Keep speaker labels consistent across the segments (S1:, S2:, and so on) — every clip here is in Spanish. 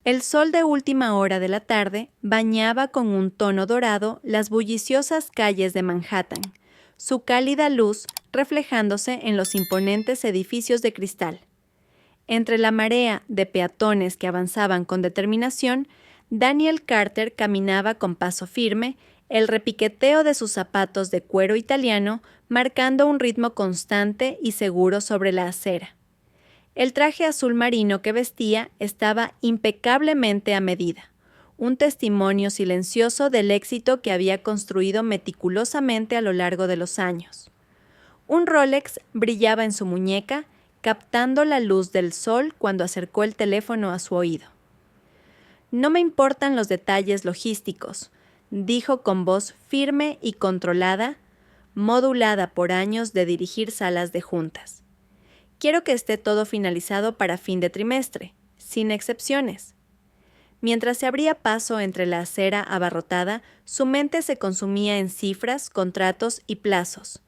S1: El sol de última hora de la tarde bañaba con un tono dorado las bulliciosas calles de Manhattan, su cálida luz reflejándose en los imponentes edificios de cristal. Entre la marea de peatones que avanzaban con determinación, Daniel Carter caminaba con paso firme, el repiqueteo de sus zapatos de cuero italiano marcando un ritmo constante y seguro sobre la acera. El traje azul marino que vestía estaba impecablemente a medida, un testimonio silencioso del éxito que había construido meticulosamente a lo largo de los años. Un Rolex brillaba en su muñeca, captando la luz del sol cuando acercó el teléfono a su oído. «No me importan los detalles logísticos», dijo con voz firme y controlada, modulada por años de dirigir salas de juntas. «Quiero que esté todo finalizado para fin de trimestre, sin excepciones». Mientras se abría paso entre la acera abarrotada, su mente se consumía en cifras, contratos y plazos.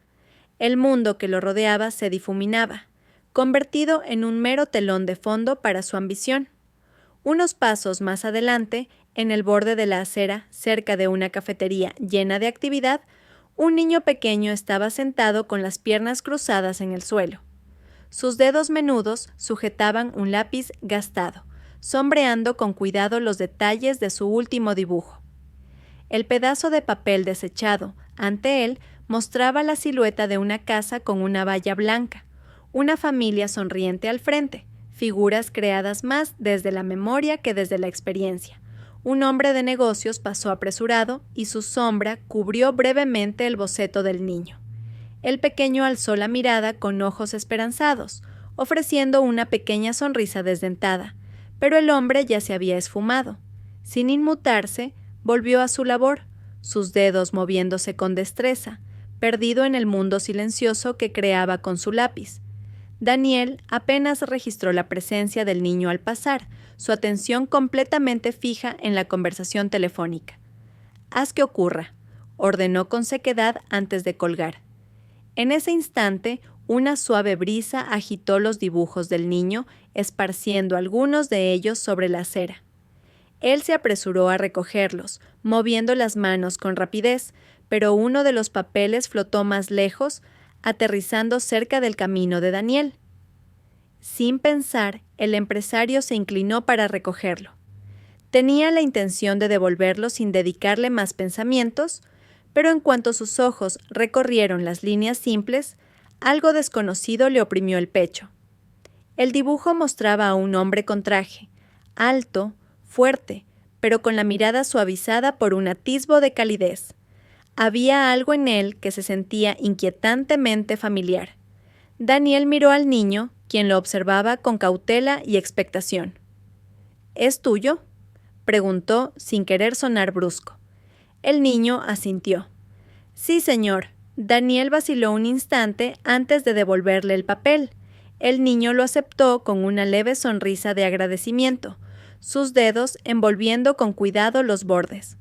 S1: El mundo que lo rodeaba se difuminaba, convertido en un mero telón de fondo para su ambición. Unos pasos más adelante, en el borde de la acera, cerca de una cafetería llena de actividad, un niño pequeño estaba sentado con las piernas cruzadas en el suelo. Sus dedos menudos sujetaban un lápiz gastado, sombreando con cuidado los detalles de su último dibujo. El pedazo de papel desechado, ante él, mostraba la silueta de una casa con una valla blanca, una familia sonriente al frente, figuras creadas más desde la memoria que desde la experiencia. Un hombre de negocios pasó apresurado y su sombra cubrió brevemente el boceto del niño. El pequeño alzó la mirada con ojos esperanzados, ofreciendo una pequeña sonrisa desdentada, pero el hombre ya se había esfumado. Sin inmutarse, volvió a su labor, sus dedos moviéndose con destreza, perdido en el mundo silencioso que creaba con su lápiz. Daniel apenas registró la presencia del niño al pasar, su atención completamente fija en la conversación telefónica. «Haz que ocurra», ordenó con sequedad antes de colgar. En ese instante, una suave brisa agitó los dibujos del niño, esparciendo algunos de ellos sobre la acera. Él se apresuró a recogerlos, moviendo las manos con rapidez, pero uno de los papeles flotó más lejos, aterrizando cerca del camino de Daniel. Sin pensar, el empresario se inclinó para recogerlo. Tenía la intención de devolverlo sin dedicarle más pensamientos, pero en cuanto sus ojos recorrieron las líneas simples, algo desconocido le oprimió el pecho. El dibujo mostraba a un hombre con traje, alto, fuerte, pero con la mirada suavizada por un atisbo de calidez. Había algo en él que se sentía inquietantemente familiar. Daniel miró al niño, quien lo observaba con cautela y expectación. «¿Es tuyo?», preguntó sin querer sonar brusco. El niño asintió. «Sí, señor». Daniel vaciló un instante antes de devolverle el papel. El niño lo aceptó con una leve sonrisa de agradecimiento, sus dedos envolviendo con cuidado los bordes.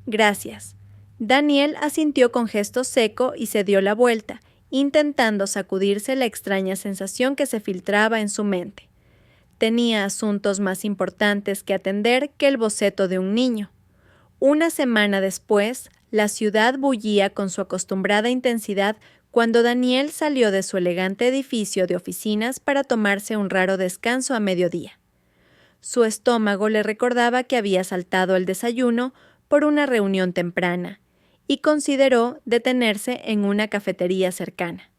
S1: «Gracias». Daniel asintió con gesto seco y se dio la vuelta, intentando sacudirse la extraña sensación que se filtraba en su mente. Tenía asuntos más importantes que atender que el boceto de un niño. Una semana después, la ciudad bullía con su acostumbrada intensidad cuando Daniel salió de su elegante edificio de oficinas para tomarse un raro descanso a mediodía. Su estómago le recordaba que había saltado el desayuno por una reunión temprana y consideró detenerse en una cafetería cercana.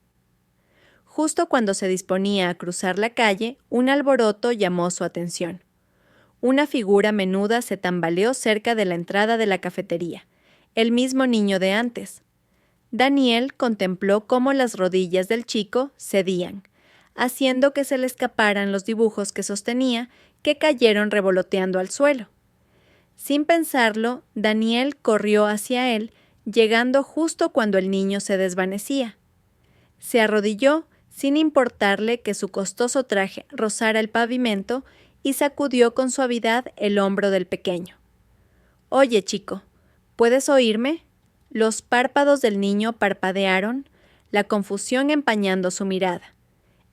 S1: Justo cuando se disponía a cruzar la calle, un alboroto llamó su atención. Una figura menuda se tambaleó cerca de la entrada de la cafetería, el mismo niño de antes. Daniel contempló cómo las rodillas del chico cedían, haciendo que se le escaparan los dibujos que sostenía, que cayeron revoloteando al suelo. Sin pensarlo, Daniel corrió hacia él, llegando justo cuando el niño se desvanecía. Se arrodilló, sin importarle que su costoso traje rozara el pavimento, y sacudió con suavidad el hombro del pequeño. «Oye, chico, ¿puedes oírme?». Los párpados del niño parpadearon, la confusión empañando su mirada.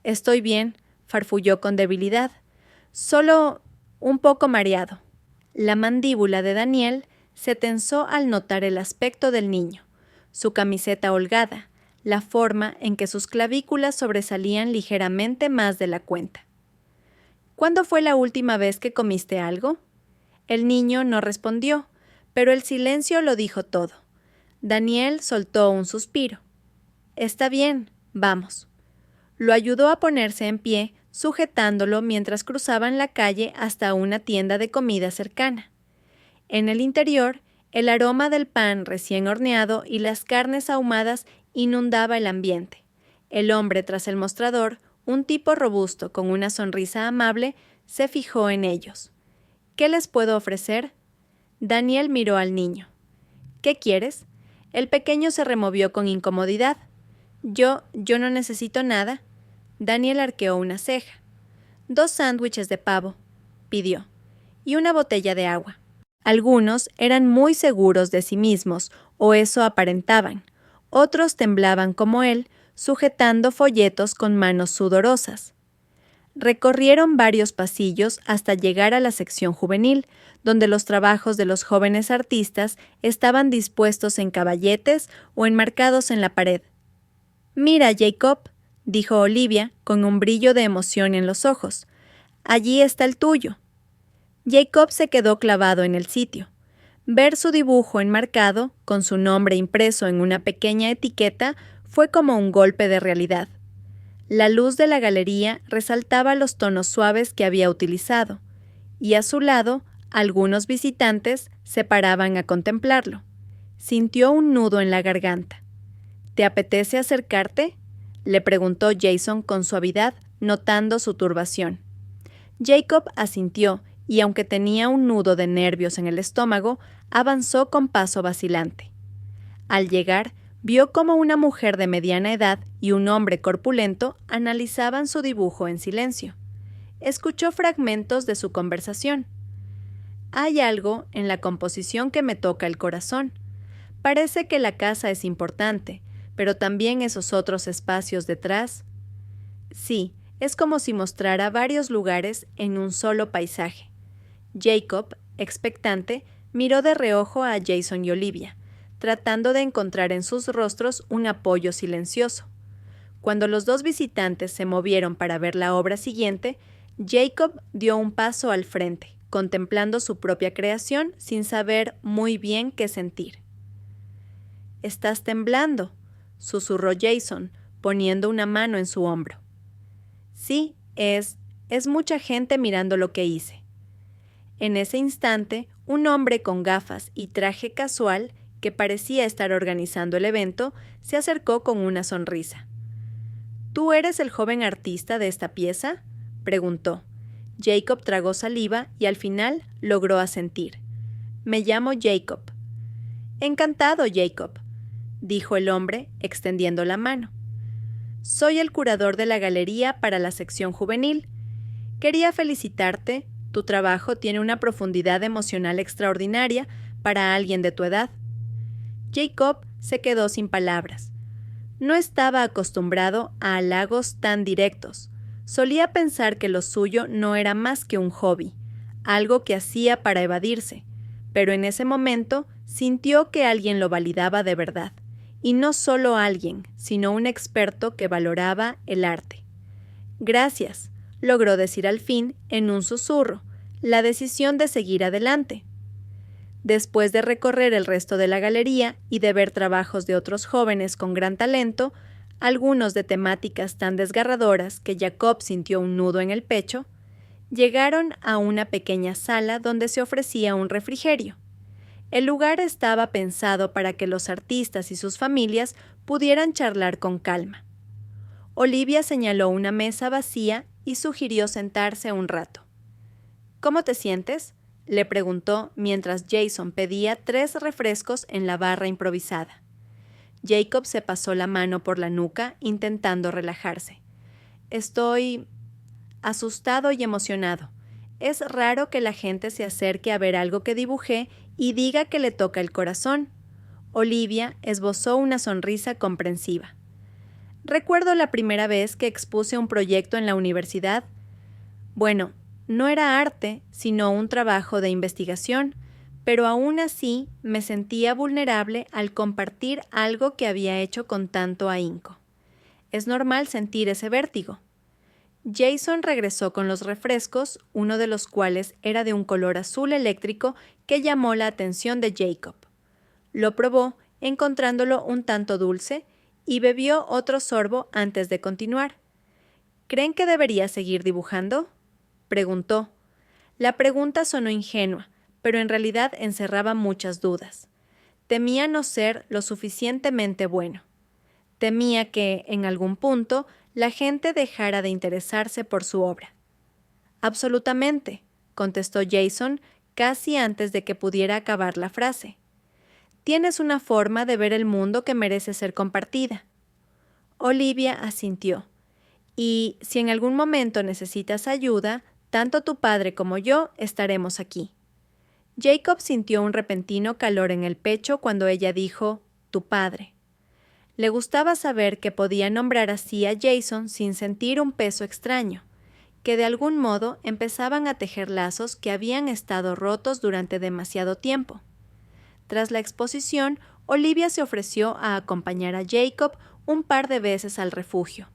S1: «Estoy bien», farfulló con debilidad. «Solo un poco mareado. La mandíbula de Daniel se tensó al notar el aspecto del niño, su camiseta holgada, la forma en que sus clavículas sobresalían ligeramente más de la cuenta. ¿Cuándo fue la última vez que comiste algo? El niño no respondió, pero el silencio lo dijo todo. Daniel soltó un suspiro. Está bien, vamos. Lo ayudó a ponerse en pie, sujetándolo mientras cruzaban la calle hasta una tienda de comida cercana. En el interior, el aroma del pan recién horneado y las carnes ahumadas inundaba el ambiente. El hombre tras el mostrador, un tipo robusto con una sonrisa amable, se fijó en ellos. ¿Qué les puedo ofrecer? Daniel miró al niño. ¿Qué quieres? El pequeño se removió con incomodidad. Yo no necesito nada. Daniel arqueó una ceja. 2 sándwiches de pavo, pidió, y una botella de agua. Algunos eran muy seguros de sí mismos, o eso aparentaban. Otros temblaban como él, sujetando folletos con manos sudorosas. Recorrieron varios pasillos hasta llegar a la sección juvenil, donde los trabajos de los jóvenes artistas estaban dispuestos en caballetes o enmarcados en la pared. «Mira, Jacob», dijo Olivia, con un brillo de emoción en los ojos. «Allí está el tuyo». Jacob se quedó clavado en el sitio. Ver su dibujo enmarcado, con su nombre impreso en una pequeña etiqueta, fue como un golpe de realidad. La luz de la galería resaltaba los tonos suaves que había utilizado, y a su lado, algunos visitantes se paraban a contemplarlo. Sintió un nudo en la garganta. ¿Te apetece acercarte?, le preguntó Jason con suavidad, notando su turbación. Jacob asintió y, aunque tenía un nudo de nervios en el estómago, avanzó con paso vacilante. Al llegar, vio cómo una mujer de mediana edad y un hombre corpulento analizaban su dibujo en silencio. Escuchó fragmentos de su conversación. «Hay algo en la composición que me toca el corazón. Parece que la casa es importante, pero también esos otros espacios detrás. Sí, es como si mostrara varios lugares en un solo paisaje». Jacob, expectante, miró de reojo a Jason y Olivia, tratando de encontrar en sus rostros un apoyo silencioso. Cuando los 2 visitantes se movieron para ver la obra siguiente, Jacob dio un paso al frente, contemplando su propia creación sin saber muy bien qué sentir. «Estás temblando», susurró Jason, poniendo una mano en su hombro. «Sí, es mucha gente mirando lo que hice». En ese instante, un hombre con gafas y traje casual, que parecía estar organizando el evento, se acercó con una sonrisa. «¿Tú eres el joven artista de esta pieza?», preguntó. Jacob tragó saliva y al final logró asentir. «Me llamo Jacob». «Encantado, Jacob», dijo el hombre, extendiendo la mano. «Soy el curador de la galería para la sección juvenil. Quería felicitarte. Tu trabajo tiene una profundidad emocional extraordinaria para alguien de tu edad». Jacob se quedó sin palabras. No estaba acostumbrado a halagos tan directos. Solía pensar que lo suyo no era más que un hobby, algo que hacía para evadirse, pero en ese momento sintió que alguien lo validaba de verdad, y no solo alguien, sino un experto que valoraba el arte. «Gracias», logró decir al fin, en un susurro, la decisión de seguir adelante. Después de recorrer el resto de la galería y de ver trabajos de otros jóvenes con gran talento, algunos de temáticas tan desgarradoras que Jacob sintió un nudo en el pecho, llegaron a una pequeña sala donde se ofrecía un refrigerio. El lugar estaba pensado para que los artistas y sus familias pudieran charlar con calma. Olivia señaló una mesa vacía y sugirió sentarse un rato. «¿Cómo te sientes?», le preguntó mientras Jason pedía 3 refrescos en la barra improvisada. Jacob se pasó la mano por la nuca intentando relajarse. «Estoy asustado y emocionado. Es raro que la gente se acerque a ver algo que dibujé y diga que le toca el corazón». Olivia esbozó una sonrisa comprensiva. «Recuerdo la primera vez que expuse un proyecto en la universidad. Bueno, No era arte, sino un trabajo de investigación, pero aún así me sentía vulnerable al compartir algo que había hecho con tanto ahínco. Es normal sentir ese vértigo. Jason regresó con los refrescos, uno de los cuales era de un color azul eléctrico que llamó la atención de Jacob. Lo probó, encontrándolo un tanto dulce, y bebió otro sorbo antes de continuar. ¿Creen que debería seguir dibujando?, preguntó. La pregunta sonó ingenua, pero en realidad encerraba muchas dudas. Temía no ser lo suficientemente bueno. Temía que, en algún punto, la gente dejara de interesarse por su obra. Absolutamente, contestó Jason casi antes de que pudiera acabar la frase. Tienes una forma de ver el mundo que merece ser compartida. Olivia asintió. Y si en algún momento necesitas ayuda, tanto tu padre como yo estaremos aquí. Jacob sintió un repentino calor en el pecho cuando ella dijo, tu padre. Le gustaba saber que podía nombrar así a Jason sin sentir un peso extraño, que de algún modo empezaban a tejer lazos que habían estado rotos durante demasiado tiempo. Tras la exposición, Olivia se ofreció a acompañar a Jacob un par de veces al refugio,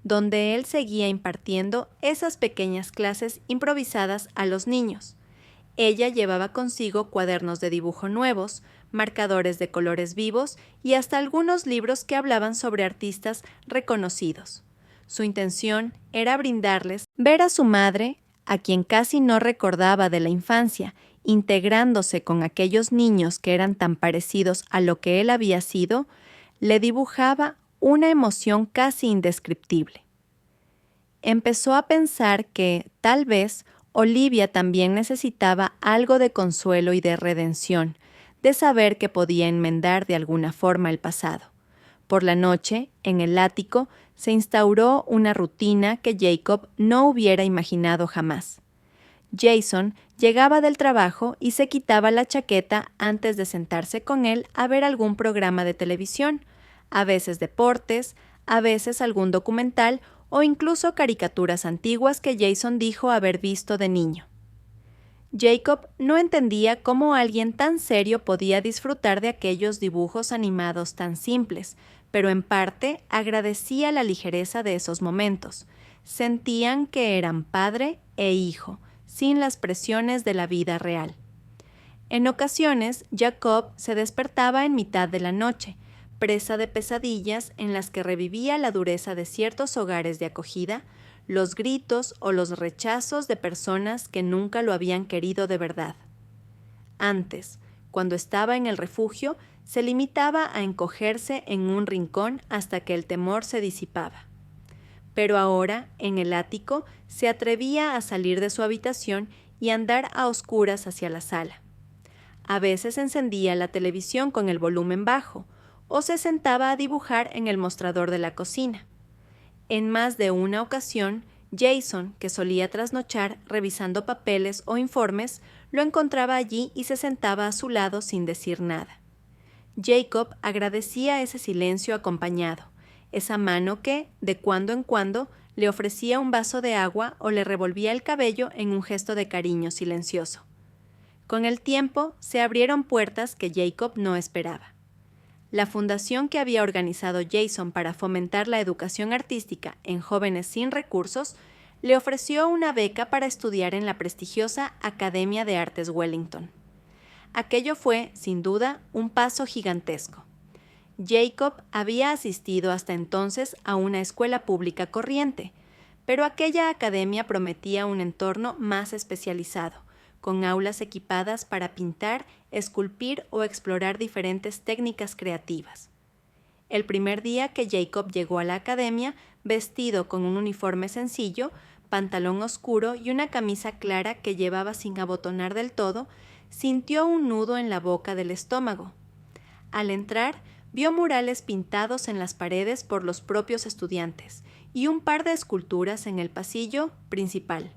S1: donde él seguía impartiendo esas pequeñas clases improvisadas a los niños. Ella llevaba consigo cuadernos de dibujo nuevos, marcadores de colores vivos y hasta algunos libros que hablaban sobre artistas reconocidos. Su intención era brindarles ver a su madre, a quien casi no recordaba de la infancia, integrándose con aquellos niños que eran tan parecidos a lo que él había sido, le dibujaba una emoción casi indescriptible. Empezó a pensar que, tal vez, Olivia también necesitaba algo de consuelo y de redención, de saber que podía enmendar de alguna forma el pasado. Por la noche, en el ático, se instauró una rutina que Jacob no hubiera imaginado jamás. Jason llegaba del trabajo y se quitaba la chaqueta antes de sentarse con él a ver algún programa de televisión, a veces deportes, a veces algún documental o incluso caricaturas antiguas que Jason dijo haber visto de niño. Jacob no entendía cómo alguien tan serio podía disfrutar de aquellos dibujos animados tan simples, pero en parte agradecía la ligereza de esos momentos. Sentían que eran padre e hijo, sin las presiones de la vida real. En ocasiones, Jacob se despertaba en mitad de la noche, presa de pesadillas en las que revivía la dureza de ciertos hogares de acogida, los gritos o los rechazos de personas que nunca lo habían querido de verdad. Antes, cuando estaba en el refugio, se limitaba a encogerse en un rincón hasta que el temor se disipaba. Pero ahora, en el ático, se atrevía a salir de su habitación y andar a oscuras hacia la sala. A veces encendía la televisión con el volumen bajo, o se sentaba a dibujar en el mostrador de la cocina. En más de una ocasión, Jason, que solía trasnochar revisando papeles o informes, lo encontraba allí y se sentaba a su lado sin decir nada. Jacob agradecía ese silencio acompañado, esa mano que, de cuando en cuando, le ofrecía un vaso de agua o le revolvía el cabello en un gesto de cariño silencioso. Con el tiempo, se abrieron puertas que Jacob no esperaba. La fundación que había organizado Jason para fomentar la educación artística en jóvenes sin recursos le ofreció una beca para estudiar en la prestigiosa Academia de Artes Wellington. Aquello fue, sin duda, un paso gigantesco. Jacob había asistido hasta entonces a una escuela pública corriente, pero aquella academia prometía un entorno más especializado, con aulas equipadas para pintar, esculpir o explorar diferentes técnicas creativas. El primer día que Jacob llegó a la academia, vestido con un uniforme sencillo, pantalón oscuro y una camisa clara que llevaba sin abotonar del todo, sintió un nudo en la boca del estómago. Al entrar, vio murales pintados en las paredes por los propios estudiantes y un par de esculturas en el pasillo principal.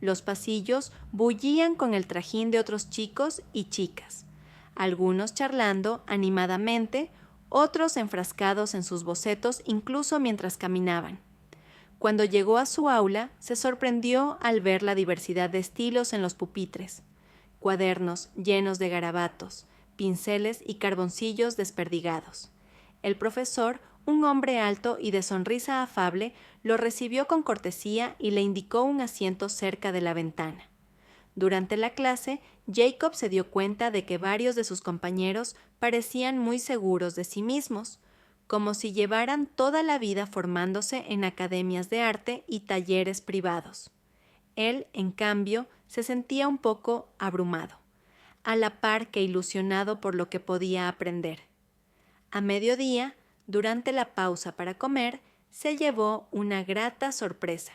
S1: Los pasillos bullían con el trajín de otros chicos y chicas, algunos charlando animadamente, otros enfrascados en sus bocetos incluso mientras caminaban. Cuando llegó a su aula, se sorprendió al ver la diversidad de estilos en los pupitres: cuadernos llenos de garabatos, pinceles y carboncillos desperdigados. El profesor, un hombre alto y de sonrisa afable, lo recibió con cortesía y le indicó un asiento cerca de la ventana. Durante la clase, Jacob se dio cuenta de que varios de sus compañeros parecían muy seguros de sí mismos, como si llevaran toda la vida formándose en academias de arte y talleres privados. Él, en cambio, se sentía un poco abrumado, a la par que ilusionado por lo que podía aprender. A mediodía, durante la pausa para comer, se llevó una grata sorpresa.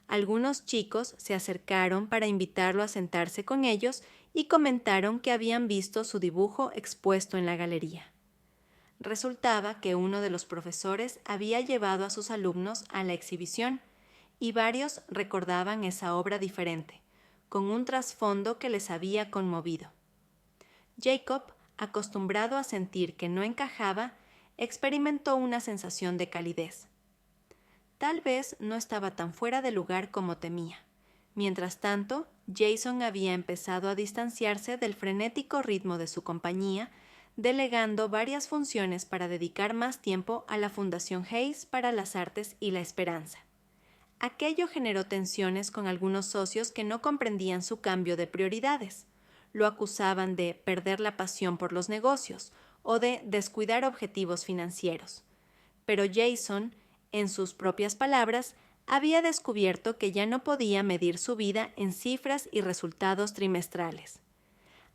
S1: Algunos chicos se acercaron para invitarlo a sentarse con ellos y comentaron que habían visto su dibujo expuesto en la galería. Resultaba que uno de los profesores había llevado a sus alumnos a la exhibición y varios recordaban esa obra diferente, con un trasfondo que les había conmovido. Jacob, acostumbrado a sentir que no encajaba, experimentó una sensación de calidez. Tal vez no estaba tan fuera de lugar como temía. Mientras tanto, Jason había empezado a distanciarse del frenético ritmo de su compañía, delegando varias funciones para dedicar más tiempo a la Fundación Hayes para las Artes y la Esperanza. Aquello generó tensiones con algunos socios que no comprendían su cambio de prioridades. Lo acusaban de perder la pasión por los negocios o de descuidar objetivos financieros. Pero Jason, en sus propias palabras, había descubierto que ya no podía medir su vida en cifras y resultados trimestrales.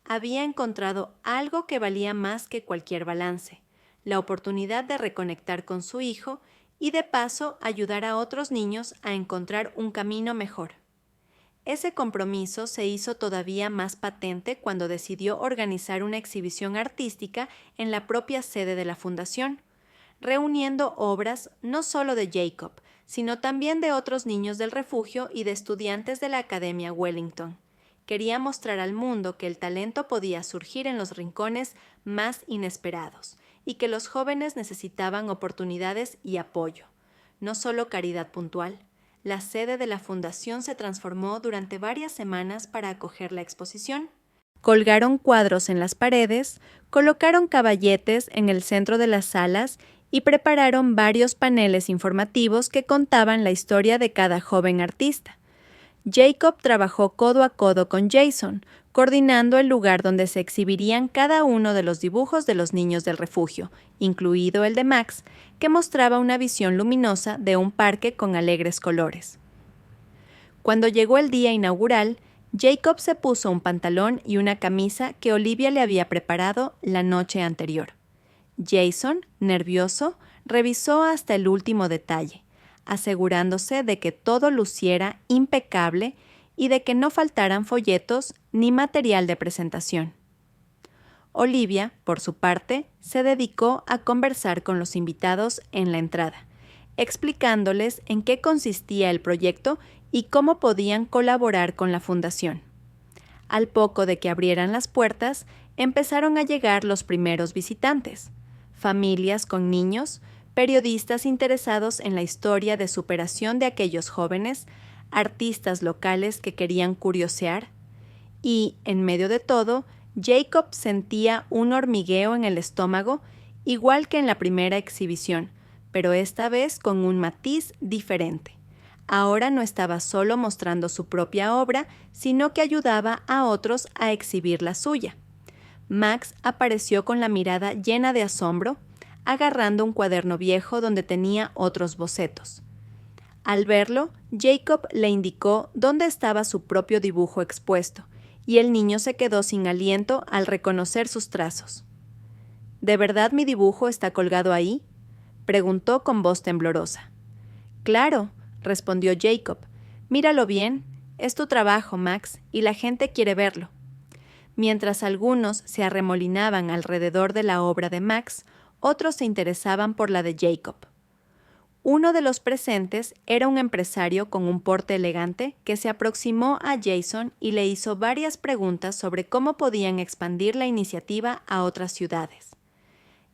S1: Había encontrado algo que valía más que cualquier balance: la oportunidad de reconectar con su hijo y de paso ayudar a otros niños a encontrar un camino mejor. Ese compromiso se hizo todavía más patente cuando decidió organizar una exhibición artística en la propia sede de la fundación, reuniendo obras no solo de Jacob, sino también de otros niños del refugio y de estudiantes de la Academia Wellington. Quería mostrar al mundo que el talento podía surgir en los rincones más inesperados y que los jóvenes necesitaban oportunidades y apoyo, no solo caridad puntual. La sede de la fundación se transformó durante varias semanas para acoger la exposición. Colgaron cuadros en las paredes, colocaron caballetes en el centro de las salas y prepararon varios paneles informativos que contaban la historia de cada joven artista. Jacob trabajó codo a codo con Jason, coordinando el lugar donde se exhibirían cada uno de los dibujos de los niños del refugio, incluido el de Max, que mostraba una visión luminosa de un parque con alegres colores. Cuando llegó el día inaugural, Jacob se puso un pantalón y una camisa que Olivia le había preparado la noche anterior. Jason, nervioso, revisó hasta el último detalle, asegurándose de que todo luciera impecable y de que no faltaran folletos ni material de presentación. Olivia, por su parte, se dedicó a conversar con los invitados en la entrada, explicándoles en qué consistía el proyecto y cómo podían colaborar con la fundación. Al poco de que abrieran las puertas, empezaron a llegar los primeros visitantes: familias con niños, periodistas interesados en la historia de superación de aquellos jóvenes, artistas locales que querían curiosear, y, en medio de todo, Jacob sentía un hormigueo en el estómago, igual que en la primera exhibición, pero esta vez con un matiz diferente. Ahora no estaba solo mostrando su propia obra, sino que ayudaba a otros a exhibir la suya. Max apareció con la mirada llena de asombro, agarrando un cuaderno viejo donde tenía otros bocetos. Al verlo, Jacob le indicó dónde estaba su propio dibujo expuesto, y el niño se quedó sin aliento al reconocer sus trazos. ¿De verdad mi dibujo está colgado ahí?, preguntó con voz temblorosa. Claro, respondió Jacob. Míralo bien, es tu trabajo, Max, y la gente quiere verlo. Mientras algunos se arremolinaban alrededor de la obra de Max, otros se interesaban por la de Jacob. Uno de los presentes era un empresario con un porte elegante que se aproximó a Jason y le hizo varias preguntas sobre cómo podían expandir la iniciativa a otras ciudades.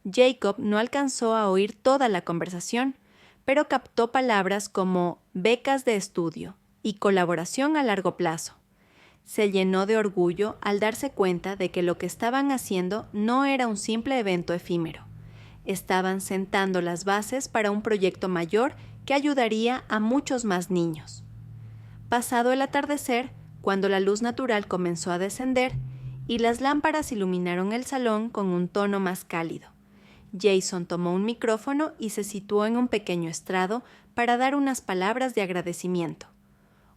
S1: Jacob no alcanzó a oír toda la conversación, pero captó palabras como becas de estudio y colaboración a largo plazo. Se llenó de orgullo al darse cuenta de que lo que estaban haciendo no era un simple evento efímero. Estaban sentando las bases para un proyecto mayor que ayudaría a muchos más niños. Pasado el atardecer, cuando la luz natural comenzó a descender y las lámparas iluminaron el salón con un tono más cálido, Jason tomó un micrófono y se situó en un pequeño estrado para dar unas palabras de agradecimiento.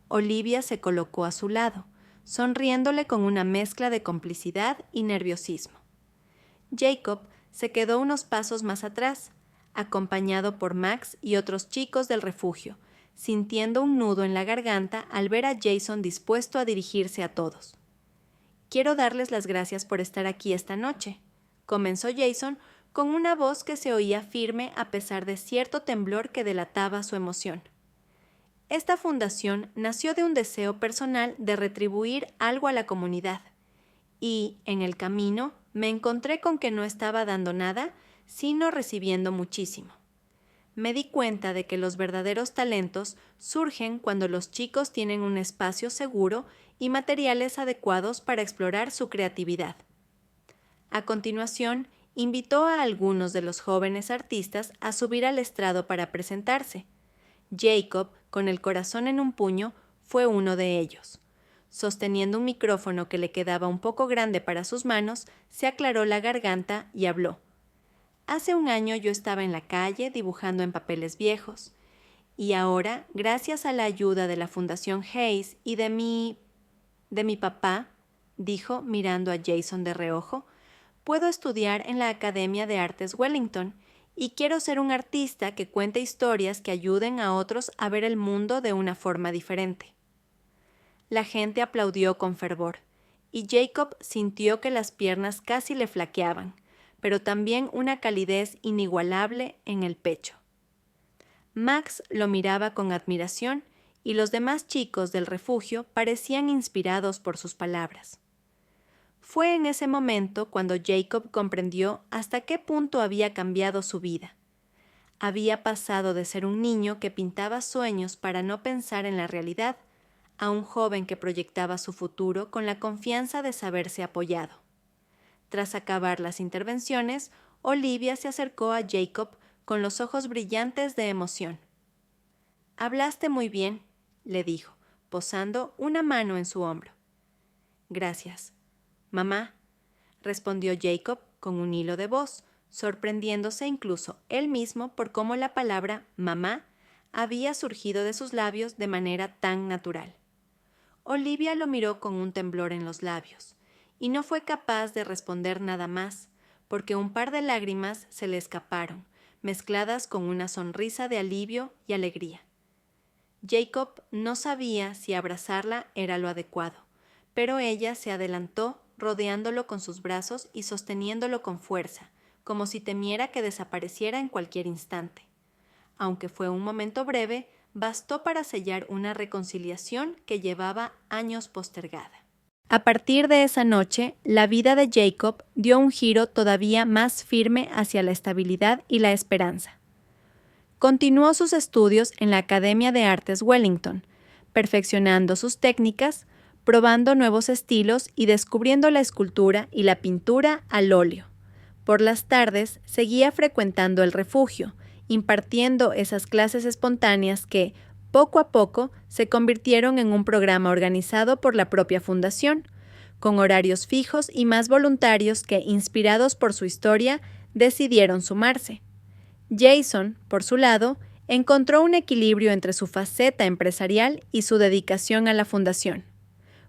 S1: Olivia se colocó a su lado, sonriéndole con una mezcla de complicidad y nerviosismo. Jacob se quedó unos pasos más atrás, acompañado por Max y otros chicos del refugio, sintiendo un nudo en la garganta al ver a Jason dispuesto a dirigirse a todos. «Quiero darles las gracias por estar aquí esta noche», comenzó Jason con una voz que se oía firme a pesar de cierto temblor que delataba su emoción. Esta fundación nació de un deseo personal de retribuir algo a la comunidad, y, en el camino, me encontré con que no estaba dando nada, sino recibiendo muchísimo. Me di cuenta de que los verdaderos talentos surgen cuando los chicos tienen un espacio seguro y materiales adecuados para explorar su creatividad. A continuación, invitó a algunos de los jóvenes artistas a subir al estrado para presentarse. Jacob, con el corazón en un puño, fue uno de ellos. Sosteniendo un micrófono que le quedaba un poco grande para sus manos, se aclaró la garganta y habló. Hace un año yo estaba en la calle dibujando en papeles viejos, y ahora, gracias a la ayuda de la Fundación Hayes y de mi papá, dijo mirando a Jason de reojo, puedo estudiar en la Academia de Artes Wellington y quiero ser un artista que cuente historias que ayuden a otros a ver el mundo de una forma diferente. La gente aplaudió con fervor, y Jacob sintió que las piernas casi le flaqueaban, pero también una calidez inigualable en el pecho. Max lo miraba con admiración y los demás chicos del refugio parecían inspirados por sus palabras. Fue en ese momento cuando Jacob comprendió hasta qué punto había cambiado su vida. Había pasado de ser un niño que pintaba sueños para no pensar en la realidad, a un joven que proyectaba su futuro con la confianza de saberse apoyado. Tras acabar las intervenciones, Olivia se acercó a Jacob con los ojos brillantes de emoción. «Hablaste muy bien», le dijo, posando una mano en su hombro. «Gracias». «Mamá», respondió Jacob con un hilo de voz, sorprendiéndose incluso él mismo por cómo la palabra «mamá» había surgido de sus labios de manera tan natural. Olivia lo miró con un temblor en los labios, y no fue capaz de responder nada más, porque un par de lágrimas se le escaparon, mezcladas con una sonrisa de alivio y alegría. Jacob no sabía si abrazarla era lo adecuado, pero ella se adelantó, rodeándolo con sus brazos y sosteniéndolo con fuerza, como si temiera que desapareciera en cualquier instante. Aunque fue un momento breve, bastó para sellar una reconciliación que llevaba años postergada. A partir de esa noche, la vida de Jacob dio un giro todavía más firme hacia la estabilidad y la esperanza. Continuó sus estudios en la Academia de Artes Wellington, perfeccionando sus técnicas, probando nuevos estilos y descubriendo la escultura y la pintura al óleo. Por las tardes seguía frecuentando el refugio, impartiendo esas clases espontáneas que, poco a poco, se convirtieron en un programa organizado por la propia fundación, con horarios fijos y más voluntarios que, inspirados por su historia, decidieron sumarse. Jason, por su lado, encontró un equilibrio entre su faceta empresarial y su dedicación a la fundación.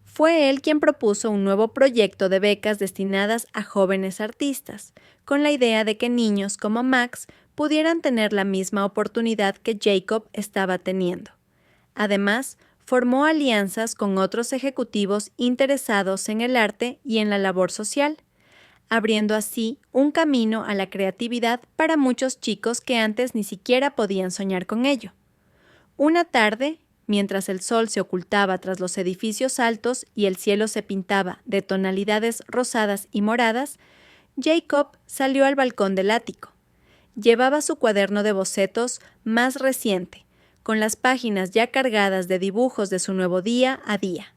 S1: Fue él quien propuso un nuevo proyecto de becas destinadas a jóvenes artistas, con la idea de que niños como Max pudieran tener la misma oportunidad que Jacob estaba teniendo. Además, formó alianzas con otros ejecutivos interesados en el arte y en la labor social, abriendo así un camino a la creatividad para muchos chicos que antes ni siquiera podían soñar con ello. Una tarde, mientras el sol se ocultaba tras los edificios altos y el cielo se pintaba de tonalidades rosadas y moradas, Jacob salió al balcón del ático. Llevaba su cuaderno de bocetos más reciente, con las páginas ya cargadas de dibujos de su nuevo día a día.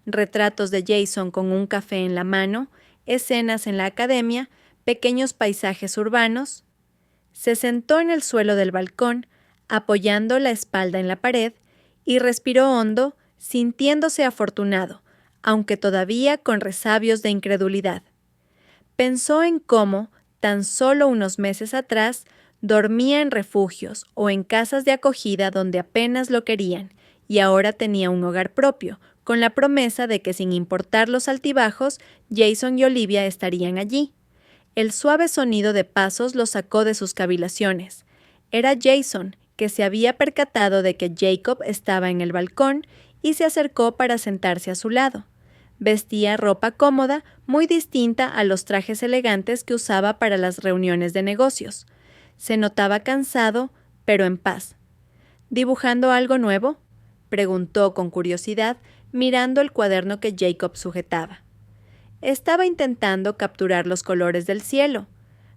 S1: Retratos de Jason con un café en la mano, escenas en la academia, pequeños paisajes urbanos. Se sentó en el suelo del balcón, apoyando la espalda en la pared, y respiró hondo, sintiéndose afortunado, aunque todavía con resabios de incredulidad. Pensó en cómo, tan solo unos meses atrás, dormía en refugios o en casas de acogida donde apenas lo querían, y ahora tenía un hogar propio, con la promesa de que sin importar los altibajos, Jason y Olivia estarían allí. El suave sonido de pasos lo sacó de sus cavilaciones. Era Jason, que se había percatado de que Jacob estaba en el balcón y se acercó para sentarse a su lado. Vestía ropa cómoda, muy distinta a los trajes elegantes que usaba para las reuniones de negocios. Se notaba cansado, pero en paz. ¿Dibujando algo nuevo?, preguntó con curiosidad, mirando el cuaderno que Jacob sujetaba. Estaba intentando capturar los colores del cielo,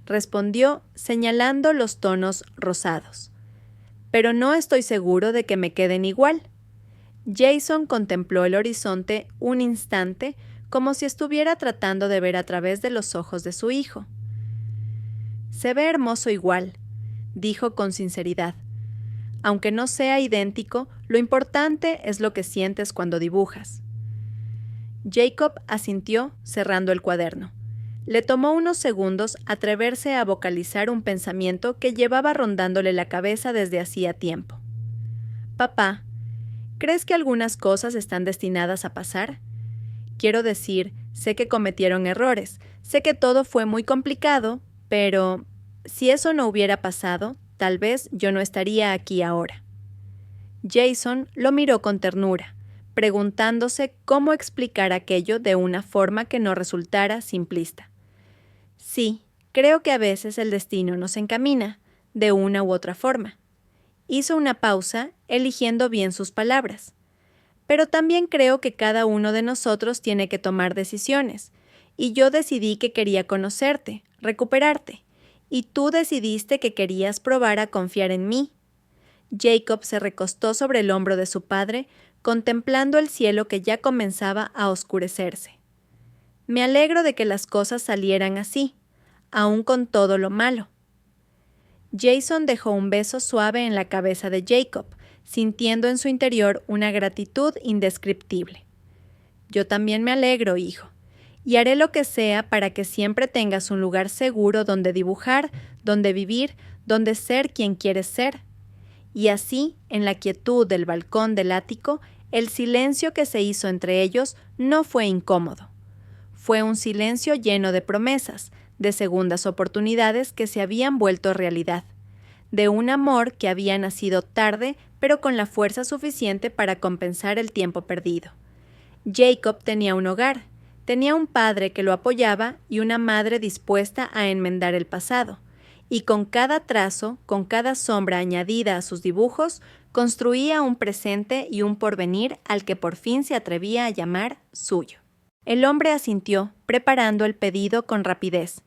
S1: respondió, señalando los tonos rosados. Pero no estoy seguro de que me queden igual. Jason contempló el horizonte un instante, como si estuviera tratando de ver a través de los ojos de su hijo. Se ve hermoso igual, dijo con sinceridad. Aunque no sea idéntico, lo importante es lo que sientes cuando dibujas. Jacob asintió, cerrando el cuaderno. Le tomó unos segundos atreverse a vocalizar un pensamiento que llevaba rondándole la cabeza desde hacía tiempo. Papá, ¿crees que algunas cosas están destinadas a pasar? Quiero decir, sé que cometieron errores, sé que todo fue muy complicado, pero si eso no hubiera pasado, tal vez yo no estaría aquí ahora. Jason lo miró con ternura, preguntándose cómo explicar aquello de una forma que no resultara simplista. Sí, creo que a veces el destino nos encamina, de una u otra forma. Hizo una pausa, eligiendo bien sus palabras. Pero también creo que cada uno de nosotros tiene que tomar decisiones, y yo decidí que quería conocerte, recuperarte, y tú decidiste que querías probar a confiar en mí. Jacob se recostó sobre el hombro de su padre, contemplando el cielo que ya comenzaba a oscurecerse. Me alegro de que las cosas salieran así, aun con todo lo malo. Jason dejó un beso suave en la cabeza de Jacob, sintiendo en su interior una gratitud indescriptible. Yo también me alegro, hijo, y haré lo que sea para que siempre tengas un lugar seguro donde dibujar, donde vivir, donde ser quien quieres ser. Y así, en la quietud del balcón del ático, el silencio que se hizo entre ellos no fue incómodo. Fue un silencio lleno de promesas, de segundas oportunidades que se habían vuelto realidad, de un amor que había nacido tarde, pero con la fuerza suficiente para compensar el tiempo perdido. Jacob tenía un hogar, tenía un padre que lo apoyaba y una madre dispuesta a enmendar el pasado. Y con cada trazo, con cada sombra añadida a sus dibujos, construía un presente y un porvenir al que por fin se atrevía a llamar suyo. El hombre asintió, preparando el pedido con rapidez.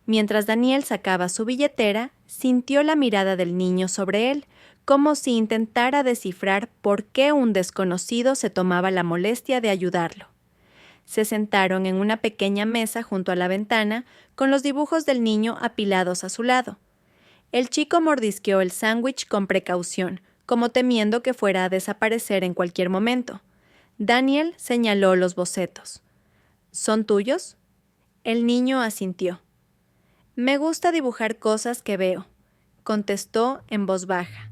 S1: Mientras Daniel sacaba su billetera, sintió la mirada del niño sobre él, como si intentara descifrar por qué un desconocido se tomaba la molestia de ayudarlo. Se sentaron en una pequeña mesa junto a la ventana, con los dibujos del niño apilados a su lado. El chico mordisqueó el sándwich con precaución, como temiendo que fuera a desaparecer en cualquier momento. Daniel señaló los bocetos. ¿Son tuyos? El niño asintió. Me gusta dibujar cosas que veo, contestó en voz baja,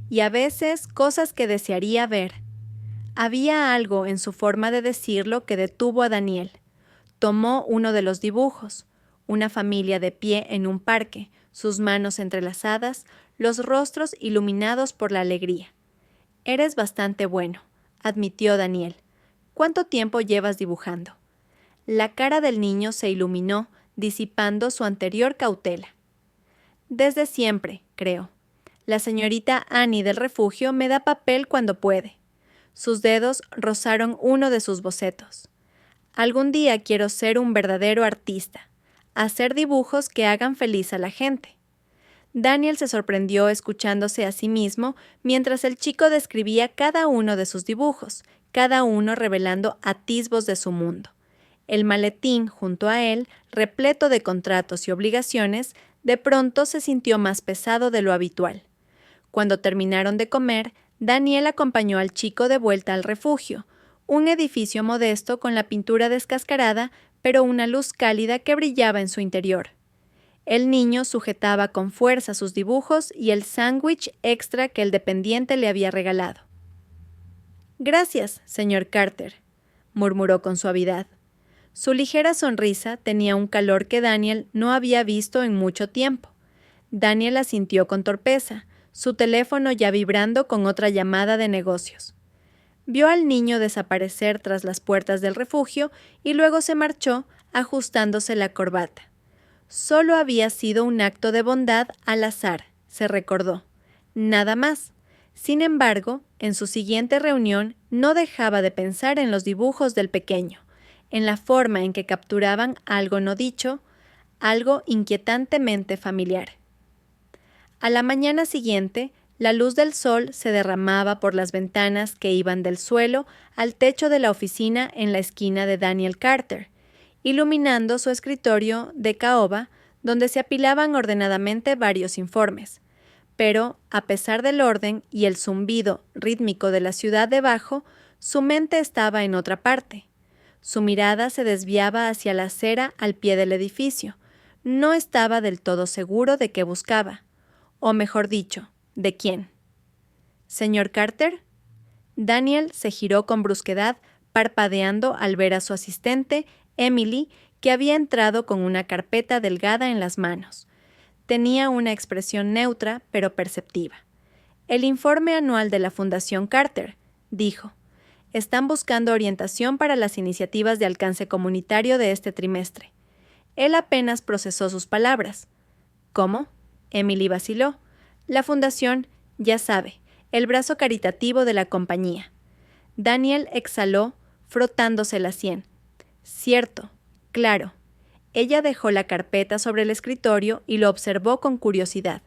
S1: y a veces cosas que desearía ver. Había algo en su forma de decirlo que detuvo a Daniel. Tomó uno de los dibujos, una familia de pie en un parque, sus manos entrelazadas, los rostros iluminados por la alegría. Eres bastante bueno, admitió Daniel. ¿Cuánto tiempo llevas dibujando? La cara del niño se iluminó, disipando su anterior cautela. Desde siempre, creo. La señorita Annie del refugio me da papel cuando puede. Sus dedos rozaron uno de sus bocetos. Algún día quiero ser un verdadero artista, hacer dibujos que hagan feliz a la gente. Daniel se sorprendió escuchándose a sí mismo mientras el chico describía cada uno de sus dibujos, cada uno revelando atisbos de su mundo. El maletín junto a él, repleto de contratos y obligaciones, de pronto se sintió más pesado de lo habitual. Cuando terminaron de comer, Daniel acompañó al chico de vuelta al refugio, un edificio modesto con la pintura descascarada, pero una luz cálida que brillaba en su interior. El niño sujetaba con fuerza sus dibujos y el sándwich extra que el dependiente le había regalado. «Gracias, señor Carter», murmuró con suavidad. Su ligera sonrisa tenía un calor que Daniel no había visto en mucho tiempo. Daniel asintió con torpeza, su teléfono ya vibrando con otra llamada de negocios. Vio al niño desaparecer tras las puertas del refugio y luego se marchó, ajustándose la corbata. Solo había sido un acto de bondad al azar, se recordó. Nada más. Sin embargo, en su siguiente reunión no dejaba de pensar en los dibujos del pequeño, en la forma en que capturaban algo no dicho, algo inquietantemente familiar. A la mañana siguiente, la luz del sol se derramaba por las ventanas que iban del suelo al techo de la oficina en la esquina de Daniel Carter, iluminando su escritorio de caoba, donde se apilaban ordenadamente varios informes. Pero, a pesar del orden y el zumbido rítmico de la ciudad debajo, su mente estaba en otra parte. Su mirada se desviaba hacia la acera al pie del edificio. No estaba del todo seguro de qué buscaba. O mejor dicho, ¿de quién? ¿Señor Carter? Daniel se giró con brusquedad, parpadeando al ver a su asistente, Emily, que había entrado con una carpeta delgada en las manos. Tenía una expresión neutra, pero perceptiva. «El informe anual de la Fundación Carter», dijo. «Están buscando orientación para las iniciativas de alcance comunitario de este trimestre». Él apenas procesó sus palabras. «¿Cómo?», Emily vaciló. «La Fundación, ya sabe, el brazo caritativo de la compañía». Daniel exhaló, frotándose la sien. «Cierto, claro». Ella dejó la carpeta sobre el escritorio y lo observó con curiosidad.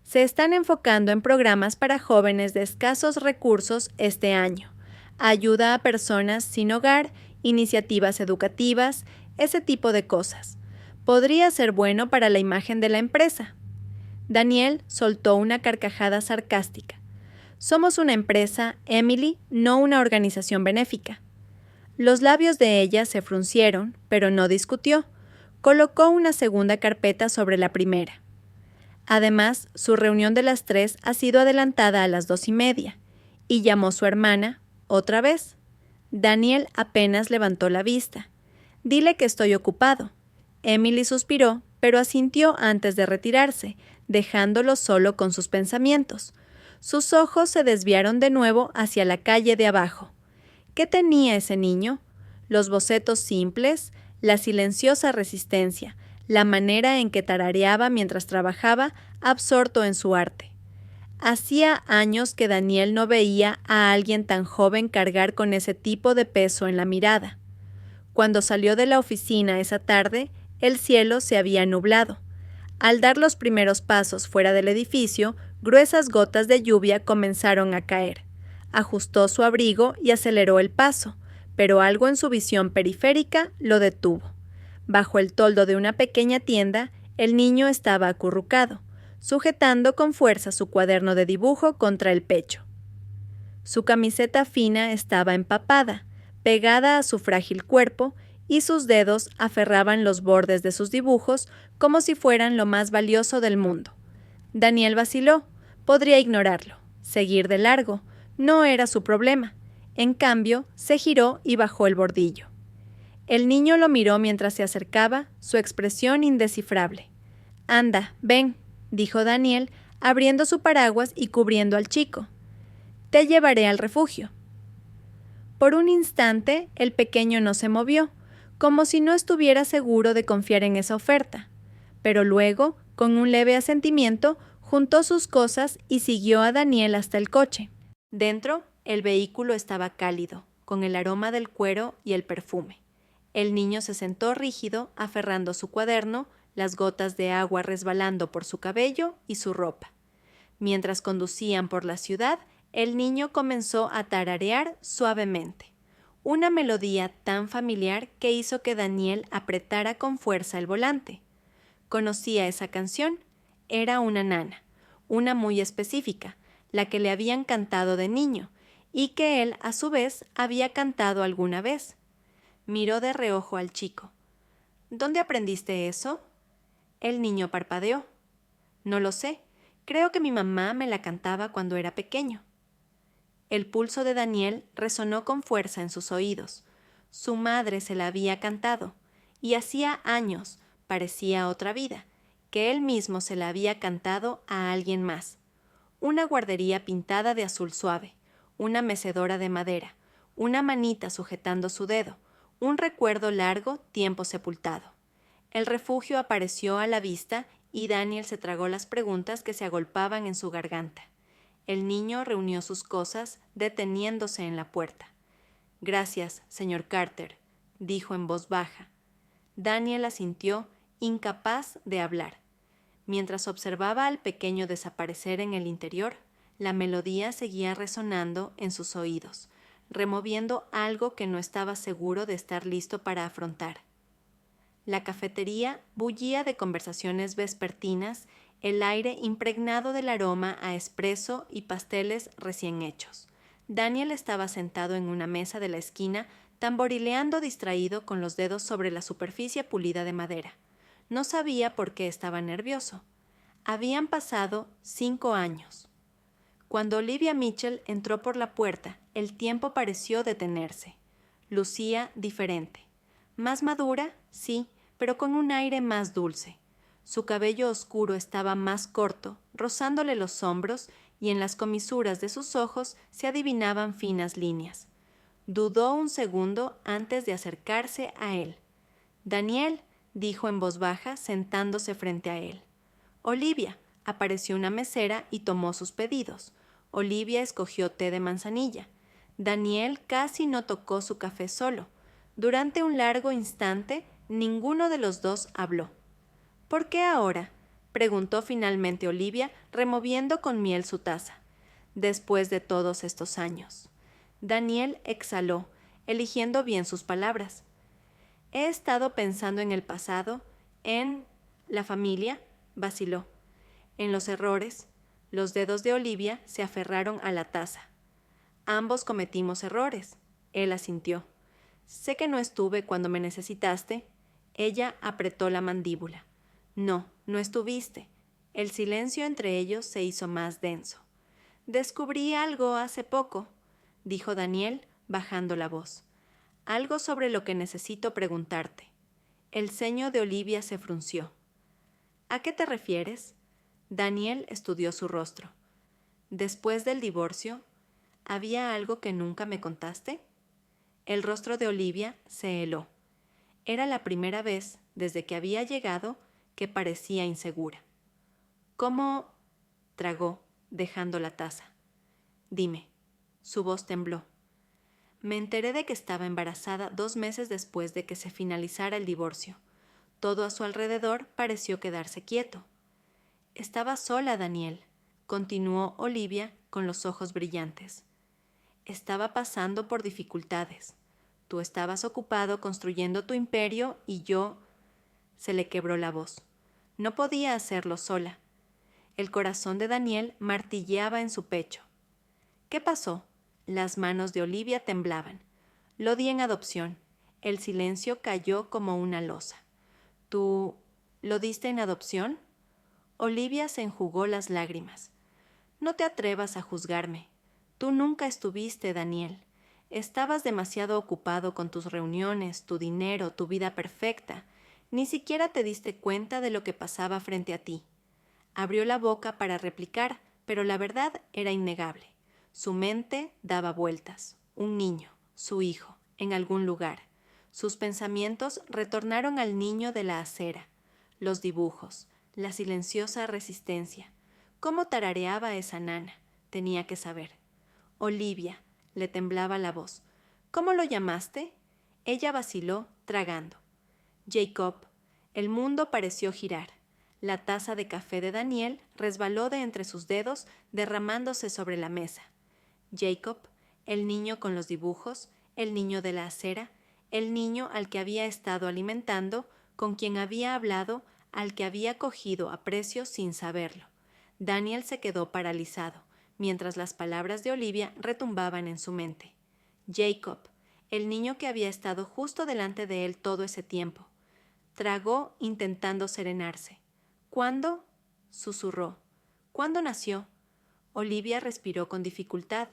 S1: «Se están enfocando en programas para jóvenes de escasos recursos este año. Ayuda a personas sin hogar, iniciativas educativas, ese tipo de cosas. Podría ser bueno para la imagen de la empresa». Daniel soltó una carcajada sarcástica. «Somos una empresa, Emily, no una organización benéfica». Los labios de ella se fruncieron, pero no discutió. Colocó una segunda carpeta sobre la primera. Además, su reunión de las 3 ha sido adelantada a las 2:30, y llamó su hermana, otra vez. Daniel apenas levantó la vista. «Dile que estoy ocupado». Emily suspiró, pero asintió antes de retirarse, dejándolo solo con sus pensamientos. Sus ojos se desviaron de nuevo hacia la calle de abajo. ¿Qué tenía ese niño? Los bocetos simples, la silenciosa resistencia, la manera en que tarareaba mientras trabajaba, absorto en su arte. Hacía años que Daniel no veía a alguien tan joven cargar con ese tipo de peso en la mirada. Cuando salió de la oficina esa tarde, el cielo se había nublado. Al dar los primeros pasos fuera del edificio, gruesas gotas de lluvia comenzaron a caer. Ajustó su abrigo y aceleró el paso, pero algo en su visión periférica lo detuvo. Bajo el toldo de una pequeña tienda, el niño estaba acurrucado, sujetando con fuerza su cuaderno de dibujo contra el pecho. Su camiseta fina estaba empapada, pegada a su frágil cuerpo, y sus dedos aferraban los bordes de sus dibujos como si fueran lo más valioso del mundo. Daniel vaciló. Podría ignorarlo, seguir de largo. No era su problema. En cambio, se giró y bajó el bordillo. El niño lo miró mientras se acercaba, su expresión indescifrable. «Anda, ven», dijo Daniel, abriendo su paraguas y cubriendo al chico. «Te llevaré al refugio». Por un instante, el pequeño no se movió, como si no estuviera seguro de confiar en esa oferta. Pero luego, con un leve asentimiento, juntó sus cosas y siguió a Daniel hasta el coche. Dentro, el vehículo estaba cálido, con el aroma del cuero y el perfume. El niño se sentó rígido, aferrando su cuaderno, las gotas de agua resbalando por su cabello y su ropa. Mientras conducían por la ciudad, el niño comenzó a tararear suavemente, una melodía tan familiar que hizo que Daniel apretara con fuerza el volante. Conocía esa canción. Era una nana, una muy específica, la que le habían cantado de niño, y que él, a su vez, había cantado alguna vez. Miró de reojo al chico. ¿Dónde aprendiste eso? El niño parpadeó. No lo sé. Creo que mi mamá me la cantaba cuando era pequeño. El pulso de Daniel resonó con fuerza en sus oídos. Su madre se la había cantado, y hacía años, parecía otra vida, que él mismo se la había cantado a alguien más. Una guardería pintada de azul suave, una mecedora de madera, una manita sujetando su dedo, un recuerdo largo, tiempo sepultado. El refugio apareció a la vista y Daniel se tragó las preguntas que se agolpaban en su garganta. El niño reunió sus cosas, deteniéndose en la puerta. «Gracias, señor Carter», dijo en voz baja. Daniel asintió, incapaz de hablar. Mientras observaba al pequeño desaparecer en el interior, la melodía seguía resonando en sus oídos, removiendo algo que no estaba seguro de estar listo para afrontar. La cafetería bullía de conversaciones vespertinas, el aire impregnado del aroma a espresso y pasteles recién hechos. Daniel estaba sentado en una mesa de la esquina, tamborileando distraído con los dedos sobre la superficie pulida de madera. No sabía por qué estaba nervioso. Habían pasado 5 años. Cuando Olivia Mitchell entró por la puerta, el tiempo pareció detenerse. Lucía diferente. Más madura, sí, pero con un aire más dulce. Su cabello oscuro estaba más corto, rozándole los hombros, y en las comisuras de sus ojos se adivinaban finas líneas. Dudó un segundo antes de acercarse a él. «Daniel», dijo en voz baja, sentándose frente a él. «Olivia», apareció una mesera y tomó sus pedidos. Olivia escogió té de manzanilla. Daniel casi no tocó su café solo. Durante un largo instante, ninguno de los dos habló. «¿Por qué ahora?», preguntó finalmente Olivia, removiendo con miel su taza. «Después de todos estos años». Daniel exhaló, eligiendo bien sus palabras. «He estado pensando en el pasado, en la familia», vaciló. «En los errores». Los dedos de Olivia se aferraron a la taza. «Ambos cometimos errores», él asintió. «Sé que no estuve cuando me necesitaste». Ella apretó la mandíbula. «No, no estuviste». El silencio entre ellos se hizo más denso. «Descubrí algo hace poco», dijo Daniel, bajando la voz. «Algo sobre lo que necesito preguntarte». El ceño de Olivia se frunció. «¿A qué te refieres?». Daniel estudió su rostro. «Después del divorcio, ¿había algo que nunca me contaste?». El rostro de Olivia se heló. Era la primera vez, desde que había llegado, que parecía insegura. «¿Cómo?», tragó, dejando la taza. «Dime». Su voz tembló. «Me enteré de que estaba embarazada 2 meses después de que se finalizara el divorcio. Todo a su alrededor pareció quedarse quieto». «Estaba sola, Daniel», continuó Olivia con los ojos brillantes. «Estaba pasando por dificultades. Tú estabas ocupado construyendo tu imperio y yo...». Se le quebró la voz. No podía hacerlo sola. El corazón de Daniel martilleaba en su pecho. «¿Qué pasó?». Las manos de Olivia temblaban. «Lo di en adopción». El silencio cayó como una losa. «¿Tú lo diste en adopción?». Olivia se enjugó las lágrimas. «No te atrevas a juzgarme. Tú nunca estuviste, Daniel. Estabas demasiado ocupado con tus reuniones, tu dinero, tu vida perfecta. Ni siquiera te diste cuenta de lo que pasaba frente a ti». Abrió la boca para replicar, pero la verdad era innegable. Su mente daba vueltas. Un niño, su hijo, en algún lugar. Sus pensamientos retornaron al niño de la acera. Los dibujos, la silenciosa resistencia. ¿Cómo tarareaba esa nana? Tenía que saber. «Olivia», le temblaba la voz. «¿Cómo lo llamaste?». Ella vaciló, tragando. «Jacob». El mundo pareció girar. La taza de café de Daniel resbaló de entre sus dedos, derramándose sobre la mesa. Jacob, el niño con los dibujos, el niño de la acera, el niño al que había estado alimentando, con quien había hablado, al que había cogido aprecio sin saberlo. Daniel se quedó paralizado, mientras las palabras de Olivia retumbaban en su mente. Jacob, el niño que había estado justo delante de él todo ese tiempo. Tragó intentando serenarse. ¿Cuándo? Susurró. ¿Cuándo nació? Olivia respiró con dificultad.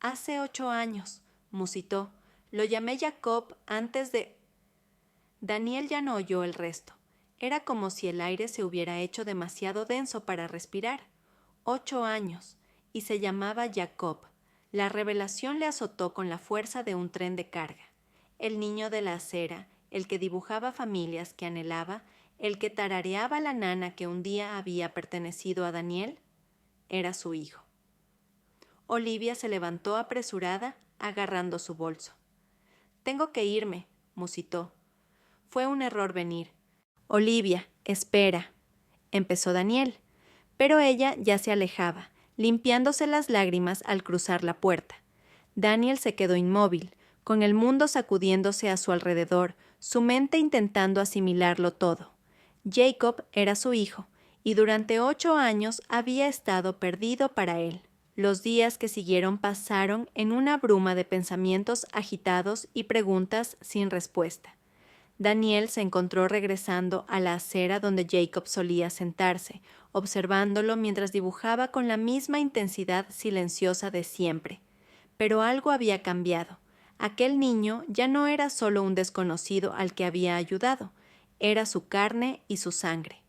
S1: Hace 8 años, musitó. Lo llamé Jacob antes de... Daniel ya no oyó el resto. Era como si el aire se hubiera hecho demasiado denso para respirar. 8 años, y se llamaba Jacob. La revelación le azotó con la fuerza de un tren de carga. El niño de la acera, el que dibujaba familias que anhelaba, el que tarareaba la nana que un día había pertenecido a Daniel, era su hijo. Olivia se levantó apresurada, agarrando su bolso. «Tengo que irme», musitó. «Fue un error venir». «Olivia, espera», empezó Daniel, pero ella ya se alejaba, limpiándose las lágrimas al cruzar la puerta. Daniel se quedó inmóvil, con el mundo sacudiéndose a su alrededor, su mente intentando asimilarlo todo. Jacob era su hijo, y durante 8 años había estado perdido para él. Los días que siguieron pasaron en una bruma de pensamientos agitados y preguntas sin respuesta. Daniel se encontró regresando a la acera donde Jacob solía sentarse, observándolo mientras dibujaba con la misma intensidad silenciosa de siempre. Pero algo había cambiado. Aquel niño ya no era solo un desconocido al que había ayudado, era su carne y su sangre,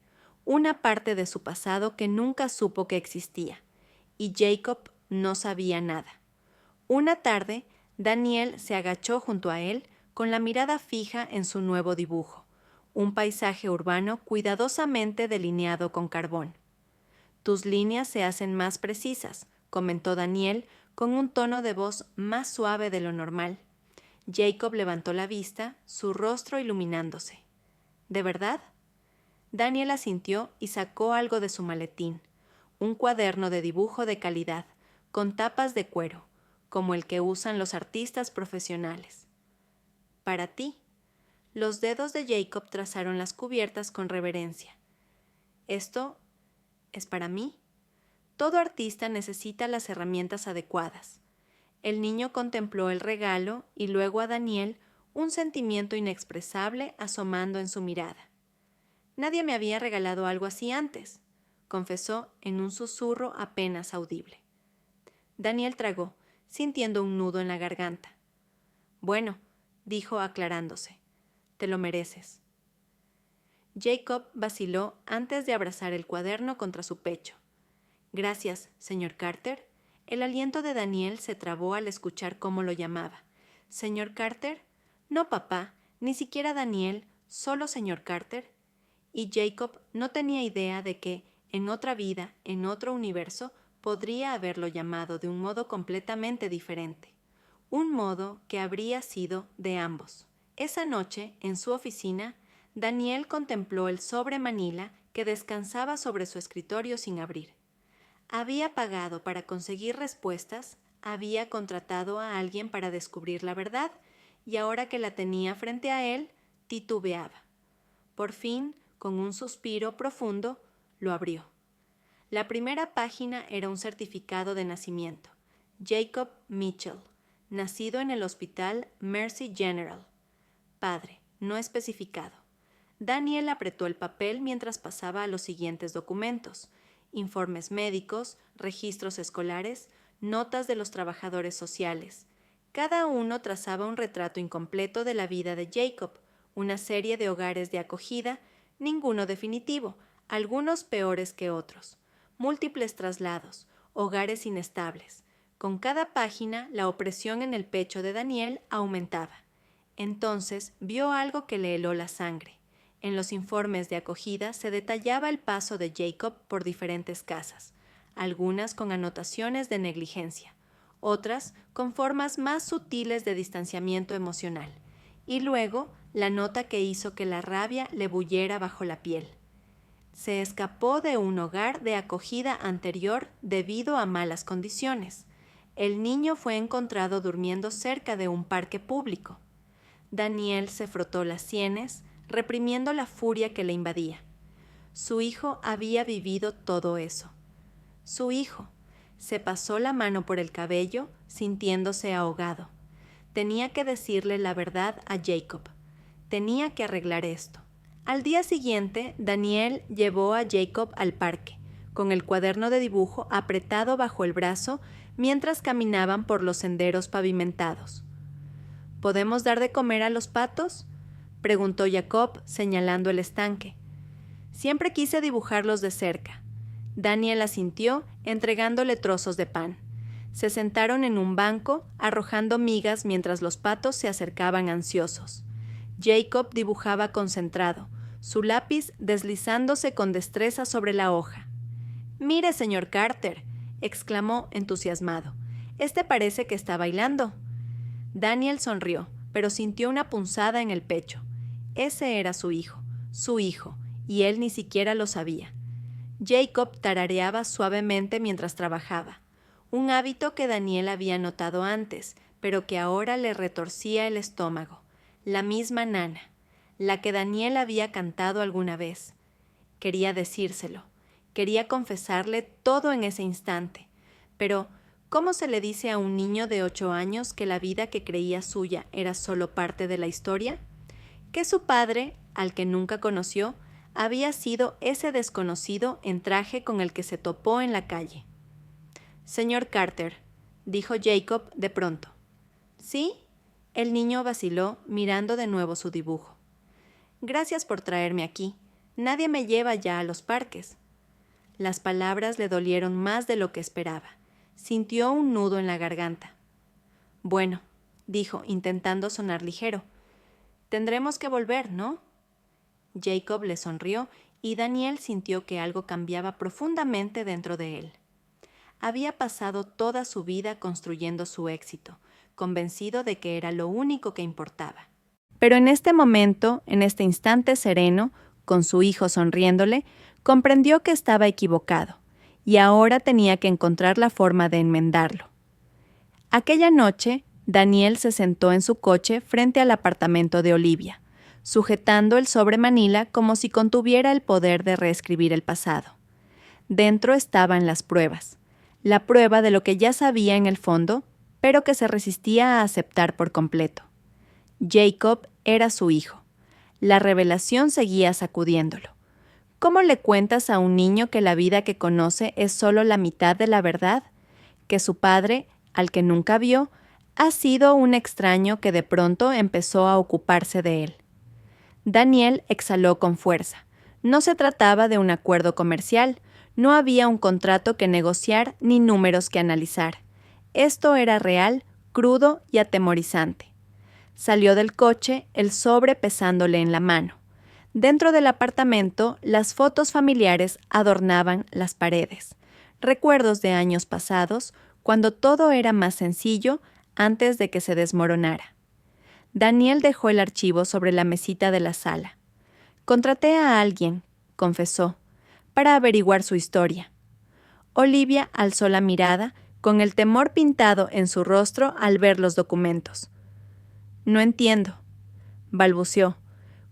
S1: una parte de su pasado que nunca supo que existía. Y Jacob no sabía nada. Una tarde, Daniel se agachó junto a él con la mirada fija en su nuevo dibujo, un paisaje urbano cuidadosamente delineado con carbón. «Tus líneas se hacen más precisas», comentó Daniel con un tono de voz más suave de lo normal. Jacob levantó la vista, su rostro iluminándose. «¿De verdad?» Daniel asintió y sacó algo de su maletín, un cuaderno de dibujo de calidad, con tapas de cuero, como el que usan los artistas profesionales. «Para ti». Los dedos de Jacob trazaron las cubiertas con reverencia. «¿Esto es para mí?» Todo artista necesita las herramientas adecuadas. El niño contempló el regalo y luego a Daniel, un sentimiento inexpresable asomando en su mirada. «Nadie me había regalado algo así antes», confesó en un susurro apenas audible. Daniel tragó, sintiendo un nudo en la garganta. «Bueno», dijo aclarándose, «te lo mereces». Jacob vaciló antes de abrazar el cuaderno contra su pecho. «Gracias, señor Carter». El aliento de Daniel se trabó al escuchar cómo lo llamaba. «¿Señor Carter?» «No, papá, ni siquiera Daniel, solo señor Carter». Y Jacob no tenía idea de que, en otra vida, en otro universo, podría haberlo llamado de un modo completamente diferente. Un modo que habría sido de ambos. Esa noche, en su oficina, Daniel contempló el sobre manila que descansaba sobre su escritorio sin abrir. Había pagado para conseguir respuestas, había contratado a alguien para descubrir la verdad, y ahora que la tenía frente a él, titubeaba. Por fin, con un suspiro profundo, lo abrió. La primera página era un certificado de nacimiento. Jacob Mitchell, nacido en el hospital Mercy General. Padre, no especificado. Daniel apretó el papel mientras pasaba a los siguientes documentos: informes médicos, registros escolares, notas de los trabajadores sociales. Cada uno trazaba un retrato incompleto de la vida de Jacob, una serie de hogares de acogida, ninguno definitivo, algunos peores que otros, múltiples traslados, hogares inestables. Con cada página, la opresión en el pecho de Daniel aumentaba. Entonces vio algo que le heló la sangre. En los informes de acogida se detallaba el paso de Jacob por diferentes casas, algunas con anotaciones de negligencia, otras con formas más sutiles de distanciamiento emocional, y luego la nota que hizo que la rabia le bullera bajo la piel. Se escapó de un hogar de acogida anterior debido a malas condiciones. El niño fue encontrado durmiendo cerca de un parque público. Daniel se frotó las sienes, reprimiendo la furia que le invadía. Su hijo había vivido todo eso. Su hijo. Se pasó la mano por el cabello, sintiéndose ahogado. Tenía que decirle la verdad a Jacob. Tenía que arreglar esto. Al día siguiente, Daniel llevó a Jacob al parque, con el cuaderno de dibujo apretado bajo el brazo mientras caminaban por los senderos pavimentados. ¿Podemos dar de comer a los patos?, preguntó Jacob, señalando el estanque. Siempre quise dibujarlos de cerca. Daniel asintió, entregándole trozos de pan. Se sentaron en un banco, arrojando migas mientras los patos se acercaban ansiosos. Jacob dibujaba concentrado, su lápiz deslizándose con destreza sobre la hoja. «Mire, señor Carter», exclamó entusiasmado. «Este parece que está bailando». Daniel sonrió, pero sintió una punzada en el pecho. Ese era su hijo, y él ni siquiera lo sabía. Jacob tarareaba suavemente mientras trabajaba, un hábito que Daniel había notado antes, pero que ahora le retorcía el estómago. La misma nana, la que Daniel había cantado alguna vez. Quería decírselo, quería confesarle todo en ese instante, pero ¿cómo se le dice a un niño de 8 años que la vida que creía suya era solo parte de la historia? Que su padre, al que nunca conoció, había sido ese desconocido en traje con el que se topó en la calle. «Señor Carter», dijo Jacob de pronto. «¿Sí?», el niño vaciló, mirando de nuevo su dibujo. «Gracias por traerme aquí. Nadie me lleva ya a los parques». Las palabras le dolieron más de lo que esperaba. Sintió un nudo en la garganta. «Bueno», dijo, intentando sonar ligero, «tendremos que volver, ¿no?». Jacob le sonrió y Daniel sintió que algo cambiaba profundamente dentro de él. Había pasado toda su vida construyendo su éxito, convencido de que era lo único que importaba. Pero en este momento, en este instante sereno, con su hijo sonriéndole, comprendió que estaba equivocado, y ahora tenía que encontrar la forma de enmendarlo. Aquella noche, Daniel se sentó en su coche frente al apartamento de Olivia, sujetando el sobre manila como si contuviera el poder de reescribir el pasado. Dentro estaban las pruebas, la prueba de lo que ya sabía en el fondo, pero que se resistía a aceptar por completo. Jacob era su hijo. La revelación seguía sacudiéndolo. ¿Cómo le cuentas a un niño que la vida que conoce es solo la mitad de la verdad? Que su padre, al que nunca vio, ha sido un extraño que de pronto empezó a ocuparse de él. Daniel exhaló con fuerza. No se trataba de un acuerdo comercial, no había un contrato que negociar ni números que analizar. Esto era real, crudo y atemorizante. Salió del coche, el sobre pesándole en la mano. Dentro del apartamento, las fotos familiares adornaban las paredes. Recuerdos de años pasados, cuando todo era más sencillo, antes de que se desmoronara. Daniel dejó el archivo sobre la mesita de la sala. «Contraté a alguien», confesó, «para averiguar su historia». Olivia alzó la mirada, con el temor pintado en su rostro al ver los documentos. «No entiendo», balbuceó.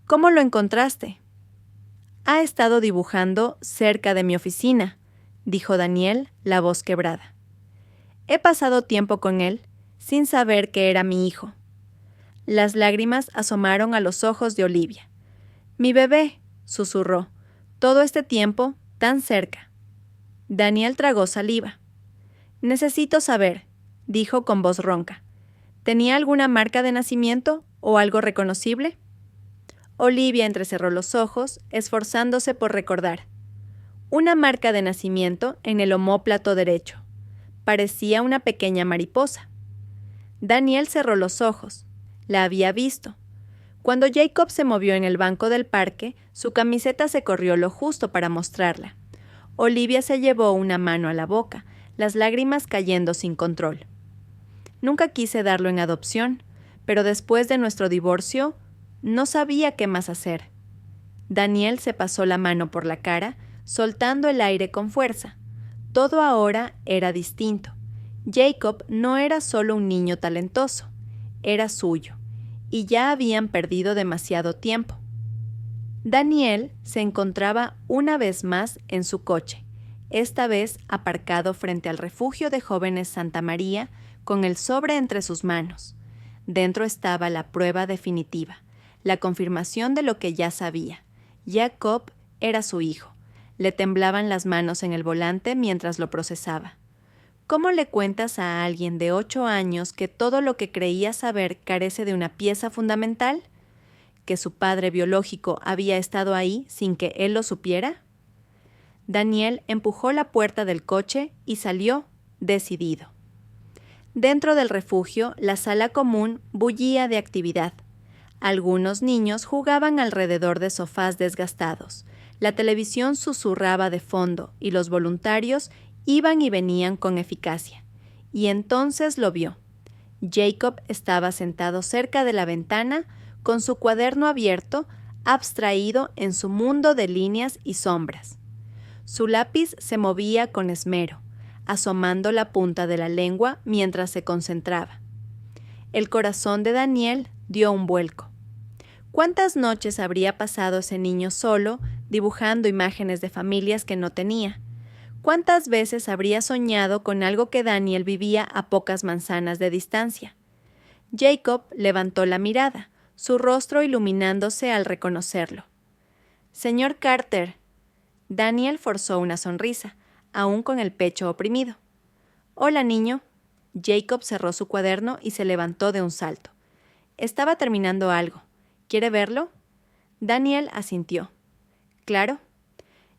S1: «¿Cómo lo encontraste?» «Ha estado dibujando cerca de mi oficina», dijo Daniel, la voz quebrada. «He pasado tiempo con él, sin saber que era mi hijo». Las lágrimas asomaron a los ojos de Olivia. «Mi bebé», susurró, «todo este tiempo, tan cerca». Daniel tragó saliva. «Necesito saber», dijo con voz ronca. «¿Tenía alguna marca de nacimiento o algo reconocible?» Olivia entrecerró los ojos, esforzándose por recordar. Una marca de nacimiento en el omóplato derecho. Parecía una pequeña mariposa. Daniel cerró los ojos. La había visto. Cuando Jacob se movió en el banco del parque, su camiseta se corrió lo justo para mostrarla. Olivia se llevó una mano a la boca, las lágrimas cayendo sin control. «Nunca quise darlo en adopción, pero después de nuestro divorcio, No sabía qué más hacer. Daniel se pasó la mano por la cara, soltando el aire con fuerza. Todo ahora era distinto. Jacob no era solo un niño talentoso, era suyo, y ya habían perdido demasiado tiempo. Daniel se encontraba una vez más en su coche, esta vez aparcado frente al refugio de jóvenes Santa María, con el sobre entre sus manos. Dentro estaba la prueba definitiva, la confirmación de lo que ya sabía. Jacob era su hijo. Le temblaban las manos en el volante mientras lo procesaba. ¿Cómo le cuentas a alguien de 8 años que todo lo que creía saber carece de una pieza fundamental? ¿Que su padre biológico había estado ahí sin que él lo supiera? Daniel empujó la puerta del coche y salió, decidido. Dentro del refugio, la sala común bullía de actividad. Algunos niños jugaban alrededor de sofás desgastados. La televisión susurraba de fondo y los voluntarios iban y venían con eficacia. Y entonces lo vio. Jacob estaba sentado cerca de la ventana, con su cuaderno abierto, abstraído en su mundo de líneas y sombras. Su lápiz se movía con esmero, asomando la punta de la lengua mientras se concentraba. El corazón de Daniel dio un vuelco. ¿Cuántas noches habría pasado ese niño solo, dibujando imágenes de familias que no tenía? ¿Cuántas veces habría soñado con algo que Daniel vivía a pocas manzanas de distancia? Jacob levantó la mirada, su rostro iluminándose al reconocerlo. «Señor Carter». Daniel forzó una sonrisa, aún con el pecho oprimido. «Hola, niño». Jacob cerró su cuaderno y se levantó de un salto. Estaba terminando algo. ¿Quiere verlo? Daniel asintió. «Claro».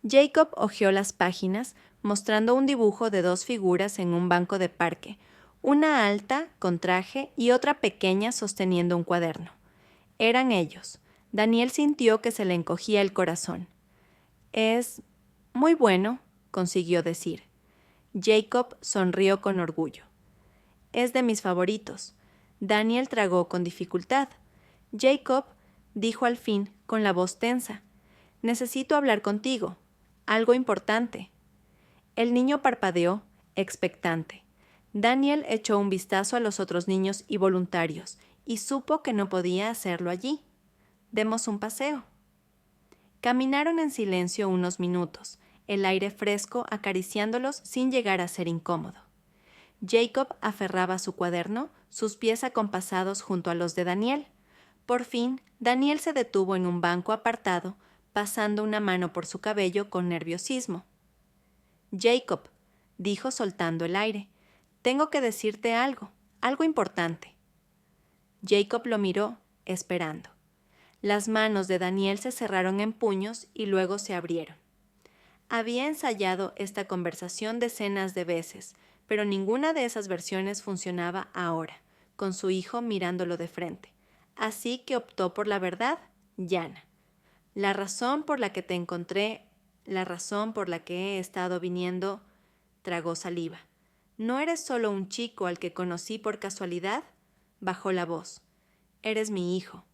S1: Jacob hojeó las páginas, mostrando un dibujo de 2 figuras en un banco de parque, una alta con traje y otra pequeña sosteniendo un cuaderno. Eran ellos. Daniel sintió que se le encogía el corazón. «Es muy bueno», consiguió decir. Jacob sonrió con orgullo. «Es de mis favoritos». Daniel tragó con dificultad. «Jacob», dijo al fin con la voz tensa, «necesito hablar contigo. Algo importante». El niño parpadeó, expectante. Daniel echó un vistazo a los otros niños y voluntarios y supo que no podía hacerlo allí. «Demos un paseo». Caminaron en silencio unos minutos, el aire fresco acariciándolos sin llegar a ser incómodo. Jacob aferraba su cuaderno, sus pies acompasados junto a los de Daniel. Por fin, Daniel se detuvo en un banco apartado, pasando una mano por su cabello con nerviosismo. «Jacob», dijo soltando el aire, «tengo que decirte algo importante». Jacob lo miró, esperando. Las manos de Daniel se cerraron en puños y luego se abrieron. Había ensayado esta conversación decenas de veces, pero ninguna de esas versiones funcionaba ahora, con su hijo mirándolo de frente. Así que optó por la verdad llana. «La razón por la que te encontré, la razón por la que he estado viniendo», tragó saliva. «¿No eres solo un chico al que conocí por casualidad?», bajó la voz. «Eres mi hijo».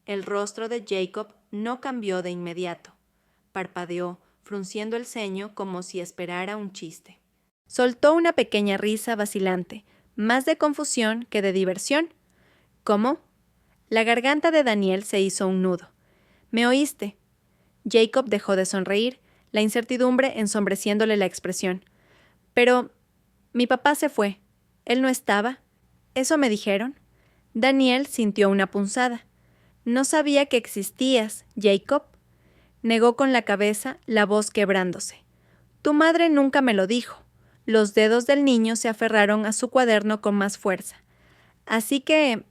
S1: El rostro de Jacob no cambió de inmediato. Parpadeó, frunciendo el ceño como si esperara un chiste. Soltó una pequeña risa vacilante, más de confusión que de diversión. «¿Cómo?» La garganta de Daniel se hizo un nudo. «¿Me oíste?» Jacob dejó de sonreír, la incertidumbre ensombreciéndole la expresión. «Pero mi papá se fue. Él no estaba. ¿Eso me dijeron?» Daniel sintió una punzada. «No sabía que existías, Jacob». Negó con la cabeza, la voz quebrándose. «Tu madre nunca me lo dijo». Los dedos del niño se aferraron a su cuaderno con más fuerza. «Así que,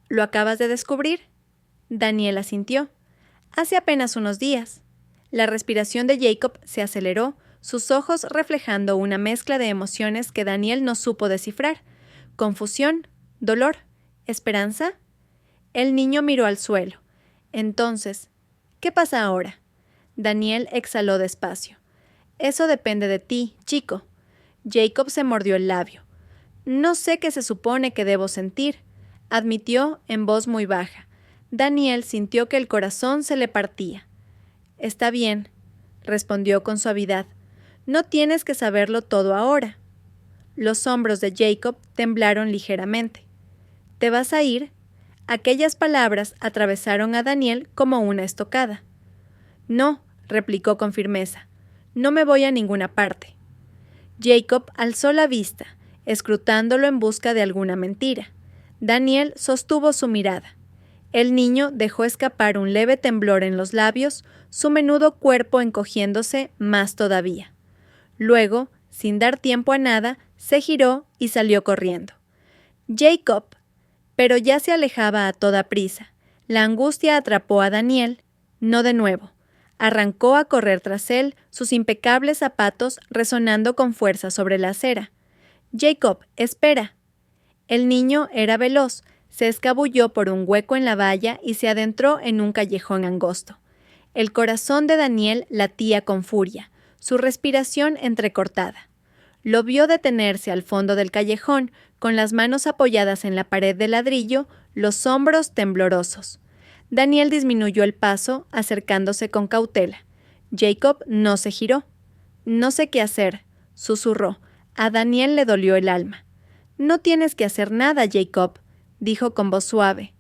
S1: ¿lo acabas de descubrir?» Daniel asintió. «Hace apenas unos días». La respiración de Jacob se aceleró, sus ojos reflejando una mezcla de emociones que Daniel no supo descifrar. Confusión, dolor, esperanza. El niño miró al suelo. Entonces, ¿qué pasa ahora? Daniel exhaló despacio. «Eso depende de ti, chico». Jacob se mordió el labio. «No sé qué se supone que debo sentir», admitió en voz muy baja. Daniel sintió que el corazón se le partía. «Está bien», respondió con suavidad. «No tienes que saberlo todo ahora». Los hombros de Jacob temblaron ligeramente. «¿Te vas a ir?». Aquellas palabras atravesaron a Daniel como una estocada. «No», replicó con firmeza, «no me voy a ninguna parte». Jacob alzó la vista, escrutándolo en busca de alguna mentira. Daniel sostuvo su mirada. El niño dejó escapar un leve temblor en los labios, su menudo cuerpo encogiéndose más todavía. Luego, sin dar tiempo a nada, se giró y salió corriendo. «Jacob», pero ya se alejaba a toda prisa. La angustia atrapó a Daniel, no de nuevo. Arrancó a correr tras él, sus impecables zapatos resonando con fuerza sobre la acera. «Jacob, espera». El niño era veloz, se escabulló por un hueco en la valla y se adentró en un callejón angosto. El corazón de Daniel latía con furia, su respiración entrecortada. Lo vio detenerse al fondo del callejón, con las manos apoyadas en la pared de ladrillo, los hombros temblorosos. Daniel disminuyó el paso, acercándose con cautela. Jacob no se giró. «No sé qué hacer», susurró. A Daniel le dolió el alma. «No tienes que hacer nada, Jacob», dijo con voz suave.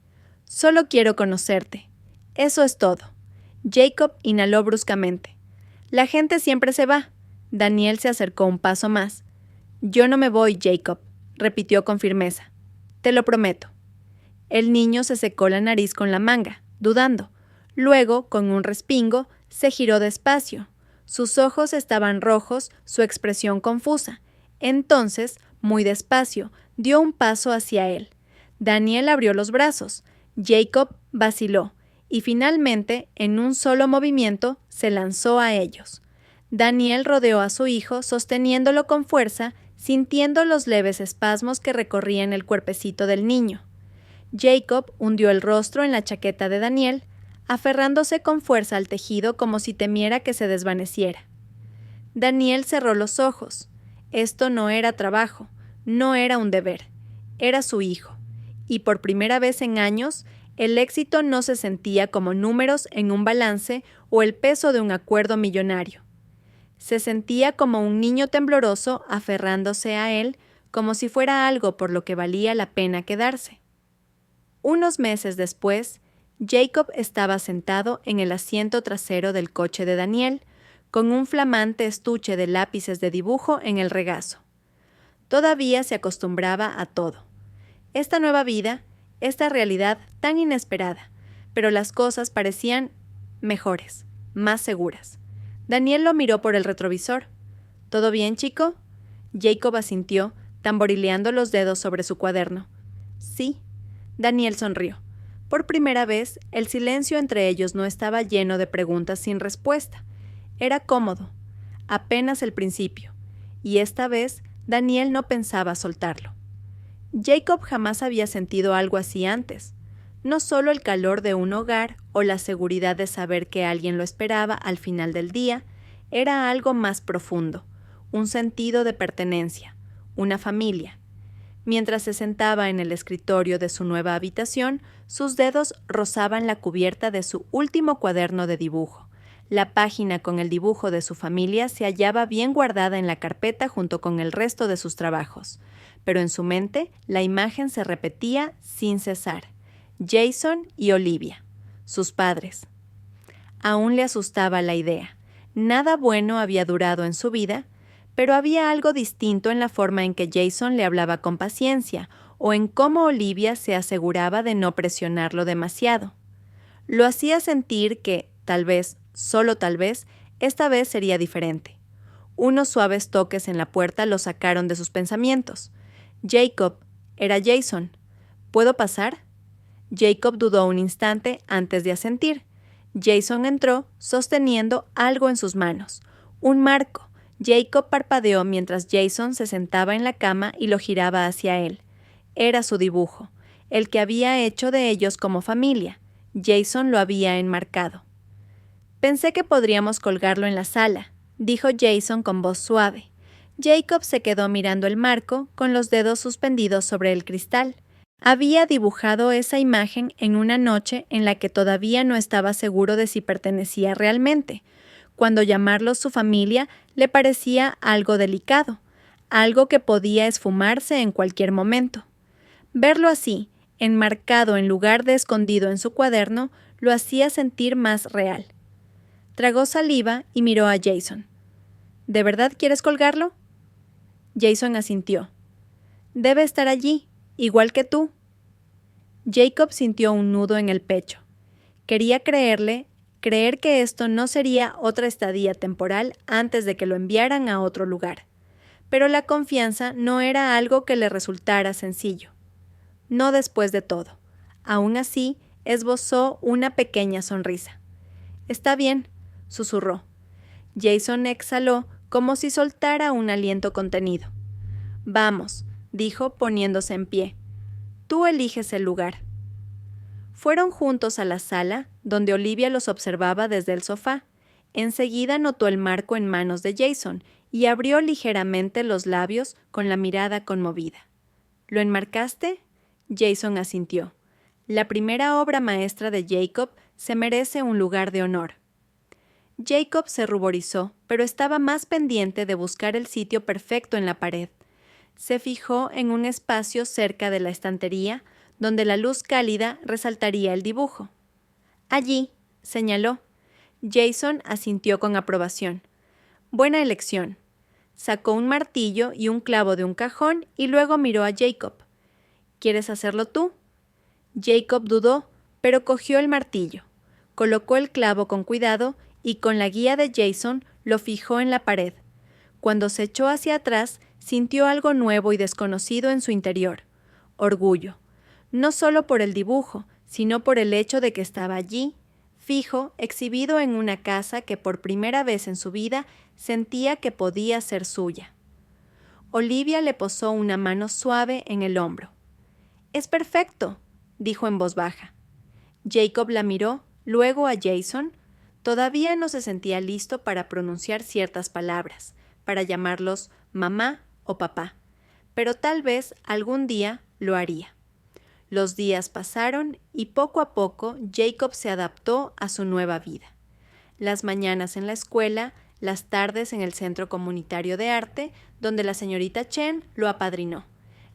S1: «Solo quiero conocerte. Eso es todo». Jacob inhaló bruscamente. «La gente siempre se va». Daniel se acercó un paso más. «Yo no me voy, Jacob», repitió con firmeza. «Te lo prometo». El niño se secó la nariz con la manga, dudando. Luego, con un respingo, se giró despacio. Sus ojos estaban rojos, su expresión confusa. Entonces, muy despacio, dio un paso hacia él. Daniel abrió los brazos. Jacob vaciló, y finalmente, en un solo movimiento, se lanzó a ellos. Daniel rodeó a su hijo, sosteniéndolo con fuerza, sintiendo los leves espasmos que recorrían el cuerpecito del niño. Jacob hundió el rostro en la chaqueta de Daniel, aferrándose con fuerza al tejido como si temiera que se desvaneciera. Daniel cerró los ojos. Esto no era trabajo, no era un deber, era su hijo. Y por primera vez en años, el éxito no se sentía como números en un balance o el peso de un acuerdo millonario. Se sentía como un niño tembloroso aferrándose a él como si fuera algo por lo que valía la pena quedarse. Unos meses después, Jacob estaba sentado en el asiento trasero del coche de Daniel, con un flamante estuche de lápices de dibujo en el regazo. Todavía se acostumbraba a todo. Esta nueva vida, esta realidad tan inesperada, pero las cosas parecían mejores, más seguras. Daniel lo miró por el retrovisor. «¿Todo bien, chico?». Jacob asintió, tamborileando los dedos sobre su cuaderno. «Sí». Daniel sonrió. Por primera vez, el silencio entre ellos no estaba lleno de preguntas sin respuesta. Era cómodo, apenas el principio, y esta vez Daniel no pensaba soltarlo. Jacob jamás había sentido algo así antes. No solo el calor de un hogar o la seguridad de saber que alguien lo esperaba al final del día, era algo más profundo, un sentido de pertenencia, una familia. Mientras se sentaba en el escritorio de su nueva habitación, sus dedos rozaban la cubierta de su último cuaderno de dibujo. La página con el dibujo de su familia se hallaba bien guardada en la carpeta junto con el resto de sus trabajos, pero en su mente la imagen se repetía sin cesar. Jason y Olivia, sus padres. Aún le asustaba la idea. Nada bueno había durado en su vida, pero había algo distinto en la forma en que Jason le hablaba con paciencia o en cómo Olivia se aseguraba de no presionarlo demasiado. Lo hacía sentir que, tal vez, solo tal vez, esta vez sería diferente. Unos suaves toques en la puerta lo sacaron de sus pensamientos. «Jacob, era Jason. ¿Puedo pasar?». Jacob dudó un instante antes de asentir. Jason entró, sosteniendo algo en sus manos. Un marco. Jacob parpadeó mientras Jason se sentaba en la cama y lo giraba hacia él. Era su dibujo, el que había hecho de ellos como familia. Jason lo había enmarcado. «Pensé que podríamos colgarlo en la sala», dijo Jason con voz suave. Jacob se quedó mirando el marco, con los dedos suspendidos sobre el cristal. Había dibujado esa imagen en una noche en la que todavía no estaba seguro de si pertenecía realmente, cuando llamarlos su familia le parecía algo delicado, algo que podía esfumarse en cualquier momento. Verlo así, enmarcado en lugar de escondido en su cuaderno, lo hacía sentir más real. Tragó saliva y miró a Jason. ¿De verdad quieres colgarlo? Jason asintió. Debe estar allí, igual que tú. Jacob sintió un nudo en el pecho. Quería creer que esto no sería otra estadía temporal antes de que lo enviaran a otro lugar. Pero la confianza no era algo que le resultara sencillo. No después de todo. Aún así, esbozó una pequeña sonrisa. Está bien, susurró. Jason exhaló como si soltara un aliento contenido. Vamos, dijo poniéndose en pie. Tú eliges el lugar. Fueron juntos a la sala, donde Olivia los observaba desde el sofá. Enseguida notó el marco en manos de Jason y abrió ligeramente los labios con la mirada conmovida. ¿Lo enmarcaste? Jason asintió. La primera obra maestra de Jacob se merece un lugar de honor. Jacob se ruborizó, pero estaba más pendiente de buscar el sitio perfecto en la pared. Se fijó en un espacio cerca de la estantería, donde la luz cálida resaltaría el dibujo. Allí, señaló. Jason asintió con aprobación. Buena elección. Sacó un martillo y un clavo de un cajón y luego miró a Jacob. ¿Quieres hacerlo tú? Jacob dudó, pero cogió el martillo. Colocó el clavo con cuidado y con la guía de Jason lo fijó en la pared. Cuando se echó hacia atrás, sintió algo nuevo y desconocido en su interior. Orgullo. No solo por el dibujo, sino por el hecho de que estaba allí, fijo, exhibido en una casa que por primera vez en su vida sentía que podía ser suya. Olivia le posó una mano suave en el hombro. «Es perfecto», dijo en voz baja. Jacob la miró, luego a Jason. Todavía no se sentía listo para pronunciar ciertas palabras, para llamarlos mamá o papá, pero tal vez algún día lo haría. Los días pasaron y poco a poco Jacob se adaptó a su nueva vida. Las mañanas en la escuela, las tardes en el centro comunitario de arte, donde la señorita Chen lo apadrinó.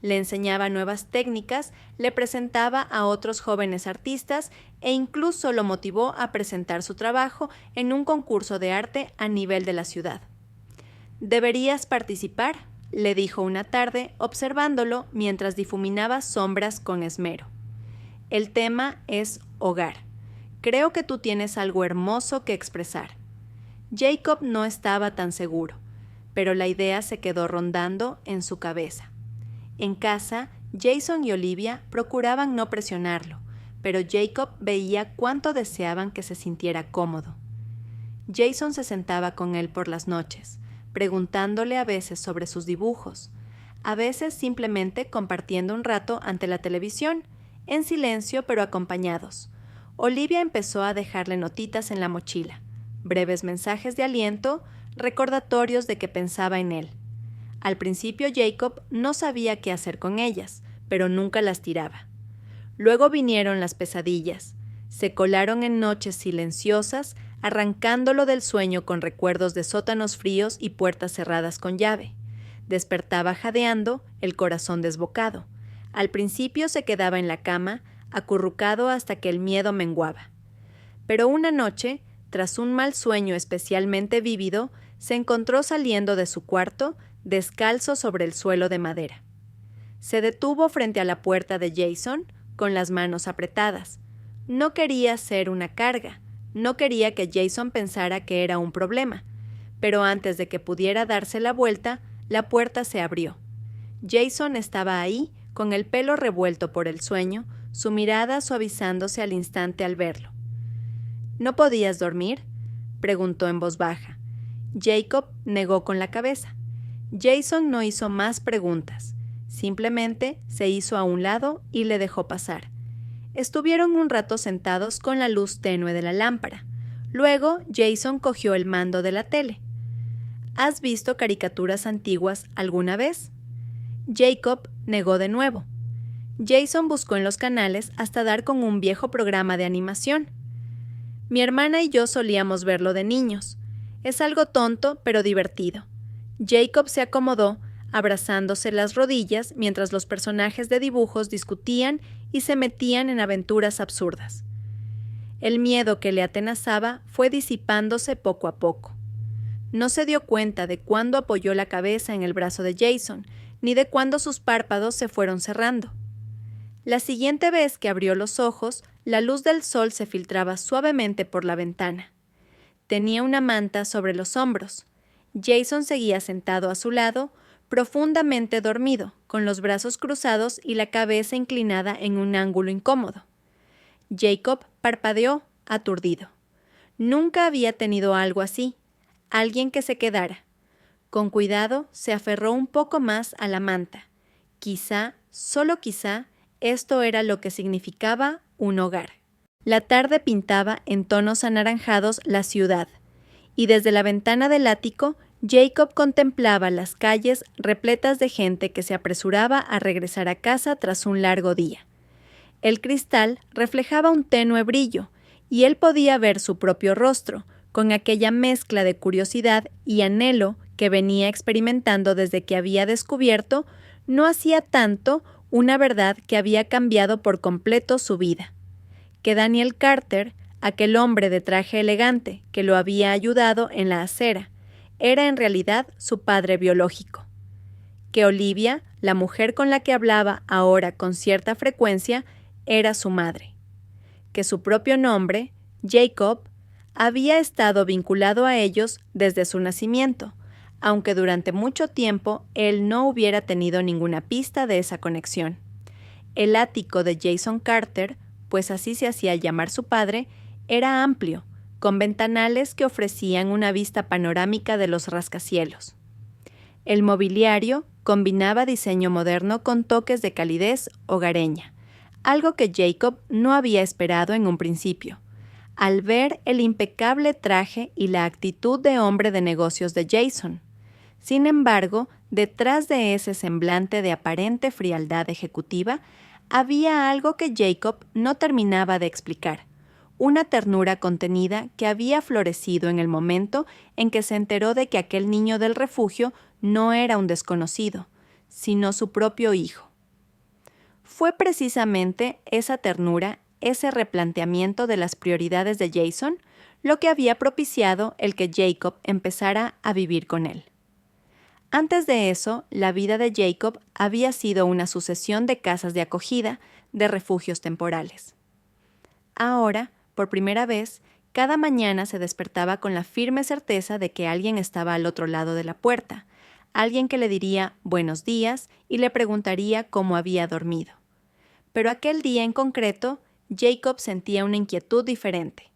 S1: Le enseñaba nuevas técnicas, le presentaba a otros jóvenes artistas e incluso lo motivó a presentar su trabajo en un concurso de arte a nivel de la ciudad. «Deberías participar», le dijo una tarde, observándolo mientras difuminaba sombras con esmero. «El tema es hogar. Creo que tú tienes algo hermoso que expresar». Jacob no estaba tan seguro, pero la idea se quedó rondando en su cabeza. En casa, Jason y Olivia procuraban no presionarlo, pero Jacob veía cuánto deseaban que se sintiera cómodo. Jason se sentaba con él por las noches, preguntándole a veces sobre sus dibujos, a veces simplemente compartiendo un rato ante la televisión, en silencio pero acompañados. Olivia empezó a dejarle notitas en la mochila, breves mensajes de aliento, recordatorios de que pensaba en él. Al principio Jacob no sabía qué hacer con ellas, pero nunca las tiraba. Luego vinieron las pesadillas. Se colaron en noches silenciosas, arrancándolo del sueño con recuerdos de sótanos fríos y puertas cerradas con llave. Despertaba jadeando, el corazón desbocado. Al principio se quedaba en la cama, acurrucado hasta que el miedo menguaba. Pero una noche, tras un mal sueño especialmente vívido, se encontró saliendo de su cuarto, descalzo sobre el suelo de madera. Se detuvo frente a la puerta de Jason, con las manos apretadas. No quería ser una carga, no quería que Jason pensara que era un problema, pero antes de que pudiera darse la vuelta, la puerta se abrió. Jason estaba ahí, con el pelo revuelto por el sueño, su mirada suavizándose al instante al verlo. ¿No podías dormir?, preguntó en voz baja. Jacob negó con la cabeza. Jason no hizo más preguntas. Simplemente se hizo a un lado y le dejó pasar. Estuvieron un rato sentados con la luz tenue de la lámpara. Luego Jason cogió el mando de la tele. ¿Has visto caricaturas antiguas alguna vez? Jacob negó de nuevo. Jason buscó en los canales hasta dar con un viejo programa de animación. Mi hermana y yo solíamos verlo de niños. Es algo tonto, pero divertido. Jacob se acomodó, abrazándose las rodillas mientras los personajes de dibujos discutían y se metían en aventuras absurdas. El miedo que le atenazaba fue disipándose poco a poco. No se dio cuenta de cuándo apoyó la cabeza en el brazo de Jason, ni de cuándo sus párpados se fueron cerrando. La siguiente vez que abrió los ojos, la luz del sol se filtraba suavemente por la ventana. Tenía una manta sobre los hombros. Jason seguía sentado a su lado, profundamente dormido, con los brazos cruzados y la cabeza inclinada en un ángulo incómodo. Jacob parpadeó, aturdido. Nunca había tenido algo así, alguien que se quedara. Con cuidado se aferró un poco más a la manta. Quizá, solo quizá, esto era lo que significaba un hogar. La tarde pintaba en tonos anaranjados la ciudad, y desde la ventana del ático, Jacob contemplaba las calles repletas de gente que se apresuraba a regresar a casa tras un largo día. El cristal reflejaba un tenue brillo, y él podía ver su propio rostro, con aquella mezcla de curiosidad y anhelo que venía experimentando desde que había descubierto, no hacía tanto, una verdad que había cambiado por completo su vida. Que Daniel Carter, aquel hombre de traje elegante que lo había ayudado en la acera, era en realidad su padre biológico. Que Olivia, la mujer con la que hablaba ahora con cierta frecuencia, era su madre. Que su propio nombre, Jacob, había estado vinculado a ellos desde su nacimiento, aunque durante mucho tiempo él no hubiera tenido ninguna pista de esa conexión. El ático de Jason Carter, pues así se hacía llamar su padre, era amplio, con ventanales que ofrecían una vista panorámica de los rascacielos. El mobiliario combinaba diseño moderno con toques de calidez hogareña, algo que Jacob no había esperado en un principio, al ver el impecable traje y la actitud de hombre de negocios de Jason. Sin embargo, detrás de ese semblante de aparente frialdad ejecutiva, había algo que Jacob no terminaba de explicar, una ternura contenida que había florecido en el momento en que se enteró de que aquel niño del refugio no era un desconocido, sino su propio hijo. Fue precisamente esa ternura, ese replanteamiento de las prioridades de Jason, lo que había propiciado el que Jacob empezara a vivir con él. Antes de eso, la vida de Jacob había sido una sucesión de casas de acogida, de refugios temporales. Ahora, por primera vez, cada mañana se despertaba con la firme certeza de que alguien estaba al otro lado de la puerta, alguien que le diría buenos días y le preguntaría cómo había dormido. Pero aquel día en concreto, Jacob sentía una inquietud diferente.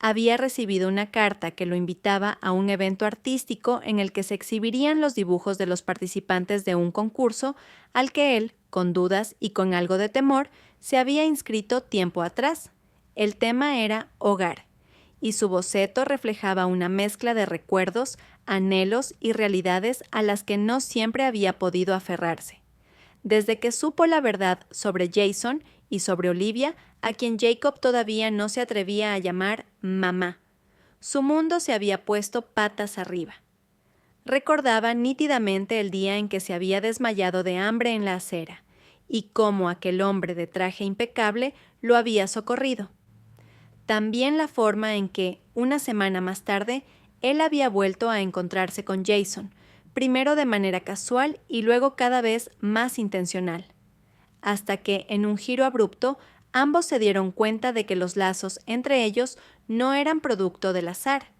S1: Había recibido una carta que lo invitaba a un evento artístico en el que se exhibirían los dibujos de los participantes de un concurso al que él, con dudas y con algo de temor, se había inscrito tiempo atrás. El tema era hogar, y su boceto reflejaba una mezcla de recuerdos, anhelos y realidades a las que no siempre había podido aferrarse. Desde que supo la verdad sobre Jason y sobre Olivia, a quien Jacob todavía no se atrevía a llamar mamá, su mundo se había puesto patas arriba. Recordaba nítidamente el día en que se había desmayado de hambre en la acera, y cómo aquel hombre de traje impecable lo había socorrido. También la forma en que, una semana más tarde, él había vuelto a encontrarse con Jason, primero de manera casual y luego cada vez más intencional, hasta que, en un giro abrupto, ambos se dieron cuenta de que los lazos entre ellos no eran producto del azar.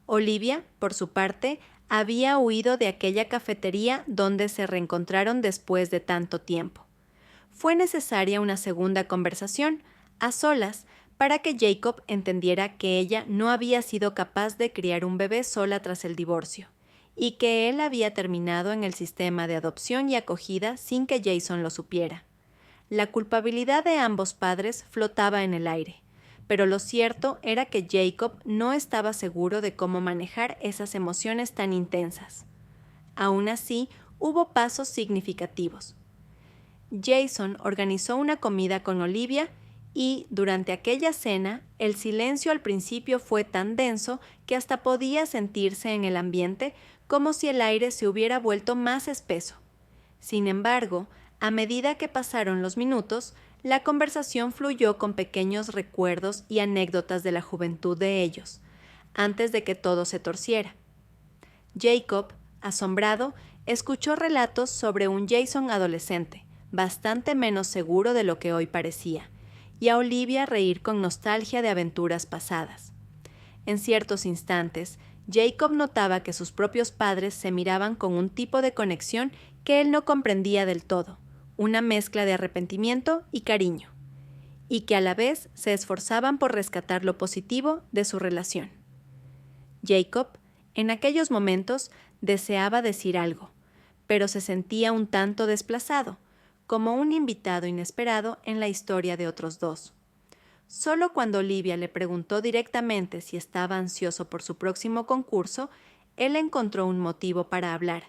S1: Olivia, por su parte, había huido de aquella cafetería donde se reencontraron después de tanto tiempo. Fue necesaria una segunda conversación, a solas, para que Jacob entendiera que ella no había sido capaz de criar un bebé sola tras el divorcio, y que él había terminado en el sistema de adopción y acogida sin que Jason lo supiera. La culpabilidad de ambos padres flotaba en el aire, pero lo cierto era que Jacob no estaba seguro de cómo manejar esas emociones tan intensas. Aún así, hubo pasos significativos. Jason organizó una comida con Olivia y, durante aquella cena, el silencio al principio fue tan denso que hasta podía sentirse en el ambiente como si el aire se hubiera vuelto más espeso. Sin embargo, a medida que pasaron los minutos, la conversación fluyó con pequeños recuerdos y anécdotas de la juventud de ellos, antes de que todo se torciera. Jacob, asombrado, escuchó relatos sobre un Jason adolescente, bastante menos seguro de lo que hoy parecía, y a Olivia reír con nostalgia de aventuras pasadas. En ciertos instantes, Jacob notaba que sus propios padres se miraban con un tipo de conexión que él no comprendía del todo, una mezcla de arrepentimiento y cariño, y que a la vez se esforzaban por rescatar lo positivo de su relación. Jacob, en aquellos momentos, deseaba decir algo, pero se sentía un tanto desplazado, como un invitado inesperado en la historia de otros dos. Solo cuando Olivia le preguntó directamente si estaba ansioso por su próximo concurso, él encontró un motivo para hablar.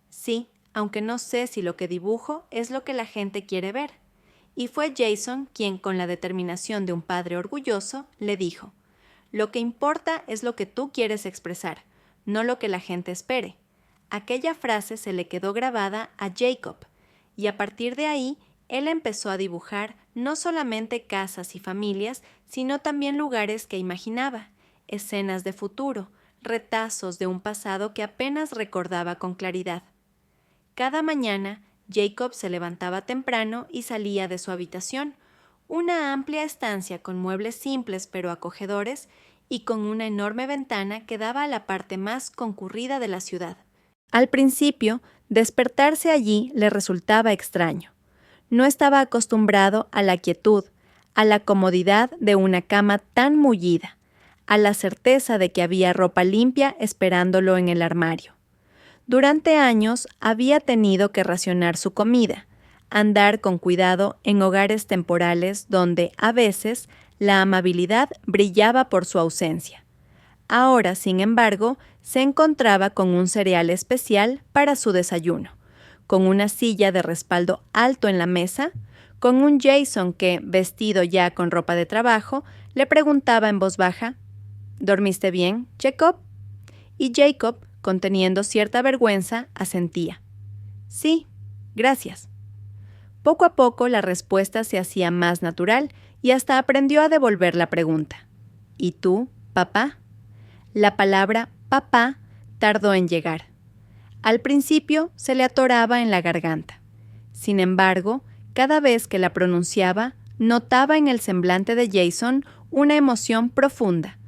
S1: Sí, aunque no sé si lo que dibujo es lo que la gente quiere ver. Y fue Jason quien, con la determinación de un padre orgulloso, le dijo: «Lo que importa es lo que tú quieres expresar, no lo que la gente espere». Aquella frase se le quedó grabada a Jacob, y a partir de ahí, él empezó a dibujar no solamente casas y familias, sino también lugares que imaginaba, escenas de futuro, retazos de un pasado que apenas recordaba con claridad. Cada mañana, Jacob se levantaba temprano y salía de su habitación, una amplia estancia con muebles simples pero acogedores y con una enorme ventana que daba a la parte más concurrida de la ciudad. Al principio, despertarse allí le resultaba extraño. No estaba acostumbrado a la quietud, a la comodidad de una cama tan mullida, a la certeza de que había ropa limpia esperándolo en el armario. Durante años había tenido que racionar su comida, andar con cuidado en hogares temporales donde, a veces, la amabilidad brillaba por su ausencia. Ahora, sin embargo, se encontraba con un cereal especial para su desayuno, con una silla de respaldo alto en la mesa, con un Jason que, vestido ya con ropa de trabajo, le preguntaba en voz baja: «¿Dormiste bien, Jacob?». Y Jacob, conteniendo cierta vergüenza, asentía: «Sí, gracias». Poco a poco la respuesta se hacía más natural y hasta aprendió a devolver la pregunta: «¿Y tú, papá?». La palabra «papá» tardó en llegar. Al principio se le atoraba en la garganta. Sin embargo, cada vez que la pronunciaba, notaba en el semblante de Jason una emoción profunda,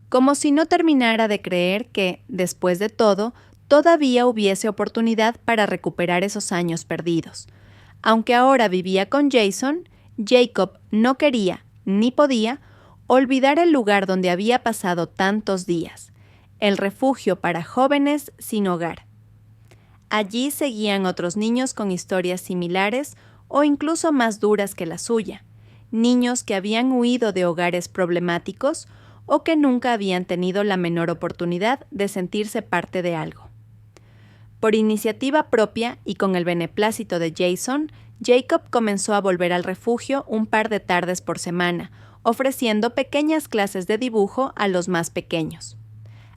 S1: como si no terminara de creer que, después de todo, todavía hubiese oportunidad para recuperar esos años perdidos. Aunque ahora vivía con Jason, Jacob no quería, ni podía, olvidar el lugar donde había pasado tantos días, el refugio para jóvenes sin hogar. Allí seguían otros niños con historias similares o incluso más duras que la suya, niños que habían huido de hogares problemáticos o que nunca habían tenido la menor oportunidad de sentirse parte de algo. Por iniciativa propia y con el beneplácito de Jason, Jacob comenzó a volver al refugio un par de tardes por semana, ofreciendo pequeñas clases de dibujo a los más pequeños.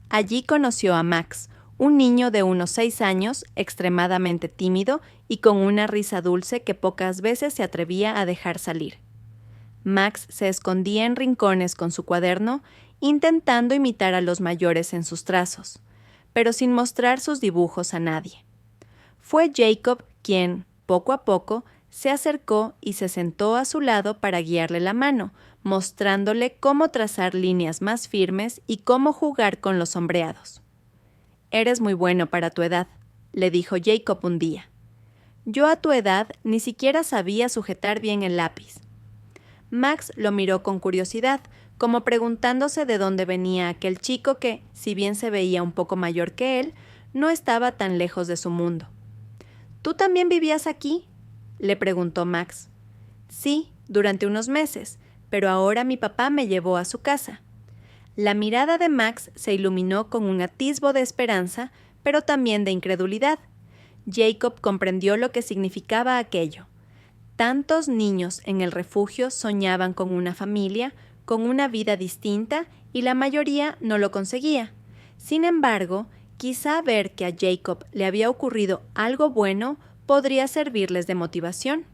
S1: Allí conoció a Max, un niño de unos 6 años, extremadamente tímido y con una risa dulce que pocas veces se atrevía a dejar salir. Max se escondía en rincones con su cuaderno, intentando imitar a los mayores en sus trazos, pero sin mostrar sus dibujos a nadie. Fue Jacob quien, poco a poco, se acercó y se sentó a su lado para guiarle la mano, mostrándole cómo trazar líneas más firmes y cómo jugar con los sombreados. «Eres muy bueno para tu edad», le dijo Jacob un día. «Yo a tu edad ni siquiera sabía sujetar bien el lápiz». Max lo miró con curiosidad, como preguntándose de dónde venía aquel chico que, si bien se veía un poco mayor que él, no estaba tan lejos de su mundo. «¿Tú también vivías aquí?», le preguntó Max. «Sí, durante unos meses, pero ahora mi papá me llevó a su casa». La mirada de Max se iluminó con un atisbo de esperanza, pero también de incredulidad. Jacob comprendió lo que significaba aquello. Tantos niños en el refugio soñaban con una familia, con una vida distinta, y la mayoría no lo conseguía. Sin embargo, quizá ver que a Jacob le había ocurrido algo bueno podría servirles de motivación.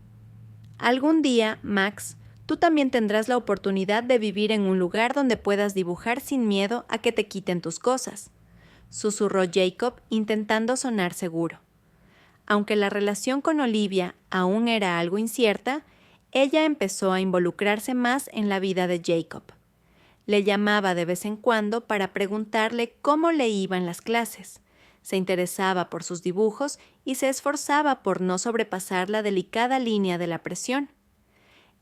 S1: Algún día, Max, tú también tendrás la oportunidad de vivir en un lugar donde puedas dibujar sin miedo a que te quiten tus cosas, susurró Jacob intentando sonar seguro. Aunque la relación con Olivia aún era algo incierta, ella empezó a involucrarse más en la vida de Jacob. Le llamaba de vez en cuando para preguntarle cómo le iban las clases. Se interesaba por sus dibujos y se esforzaba por no sobrepasar la delicada línea de la presión.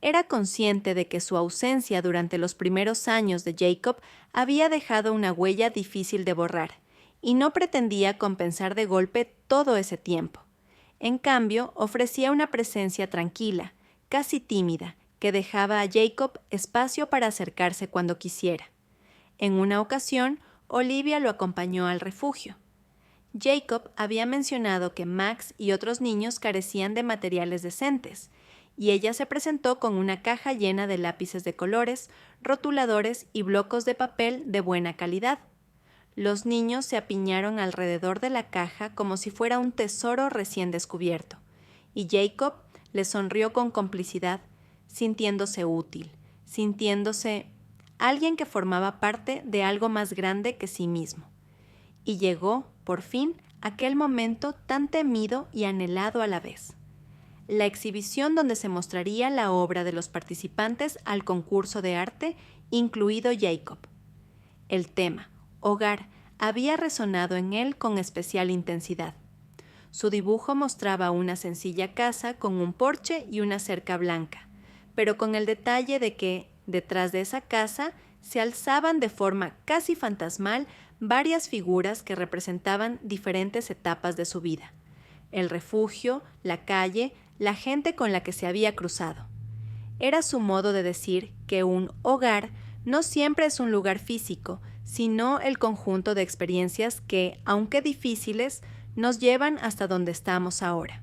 S1: Era consciente de que su ausencia durante los primeros años de Jacob había dejado una huella difícil de borrar, y no pretendía compensar de golpe todo ese tiempo. En cambio, ofrecía una presencia tranquila, casi tímida, que dejaba a Jacob espacio para acercarse cuando quisiera. En una ocasión, Olivia lo acompañó al refugio. Jacob había mencionado que Max y otros niños carecían de materiales decentes, y ella se presentó con una caja llena de lápices de colores, rotuladores y blocos de papel de buena calidad. Los niños se apiñaron alrededor de la caja como si fuera un tesoro recién descubierto, y Jacob le sonrió con complicidad, sintiéndose útil, sintiéndose alguien que formaba parte de algo más grande que sí mismo. Y llegó, por fin, aquel momento tan temido y anhelado a la vez. La exhibición donde se mostraría la obra de los participantes al concurso de arte, incluido Jacob. El tema, hogar, había resonado en él con especial intensidad. Su dibujo mostraba una sencilla casa con un porche y una cerca blanca, pero con el detalle de que, detrás de esa casa, se alzaban de forma casi fantasmal varias figuras que representaban diferentes etapas de su vida: el refugio, la calle, la gente con la que se había cruzado. Era su modo de decir que un hogar no siempre es un lugar físico, sino el conjunto de experiencias que, aunque difíciles, nos llevan hasta donde estamos ahora.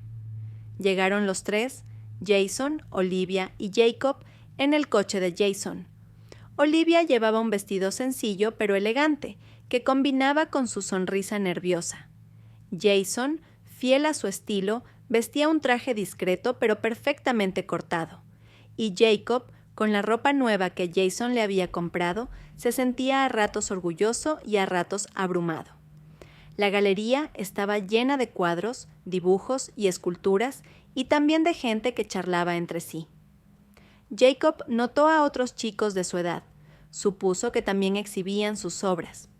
S1: Llegaron los tres, Jason, Olivia y Jacob, en el coche de Jason. Olivia llevaba un vestido sencillo pero elegante, que combinaba con su sonrisa nerviosa. Jason, fiel a su estilo, vestía un traje discreto pero perfectamente cortado. Y Jacob, con la ropa nueva que Jason le había comprado, se sentía a ratos orgulloso y a ratos abrumado. La galería estaba llena de cuadros, dibujos y esculturas, y también de gente que charlaba entre sí. Jacob notó a otros chicos de su edad. Supuso que también exhibían sus obras.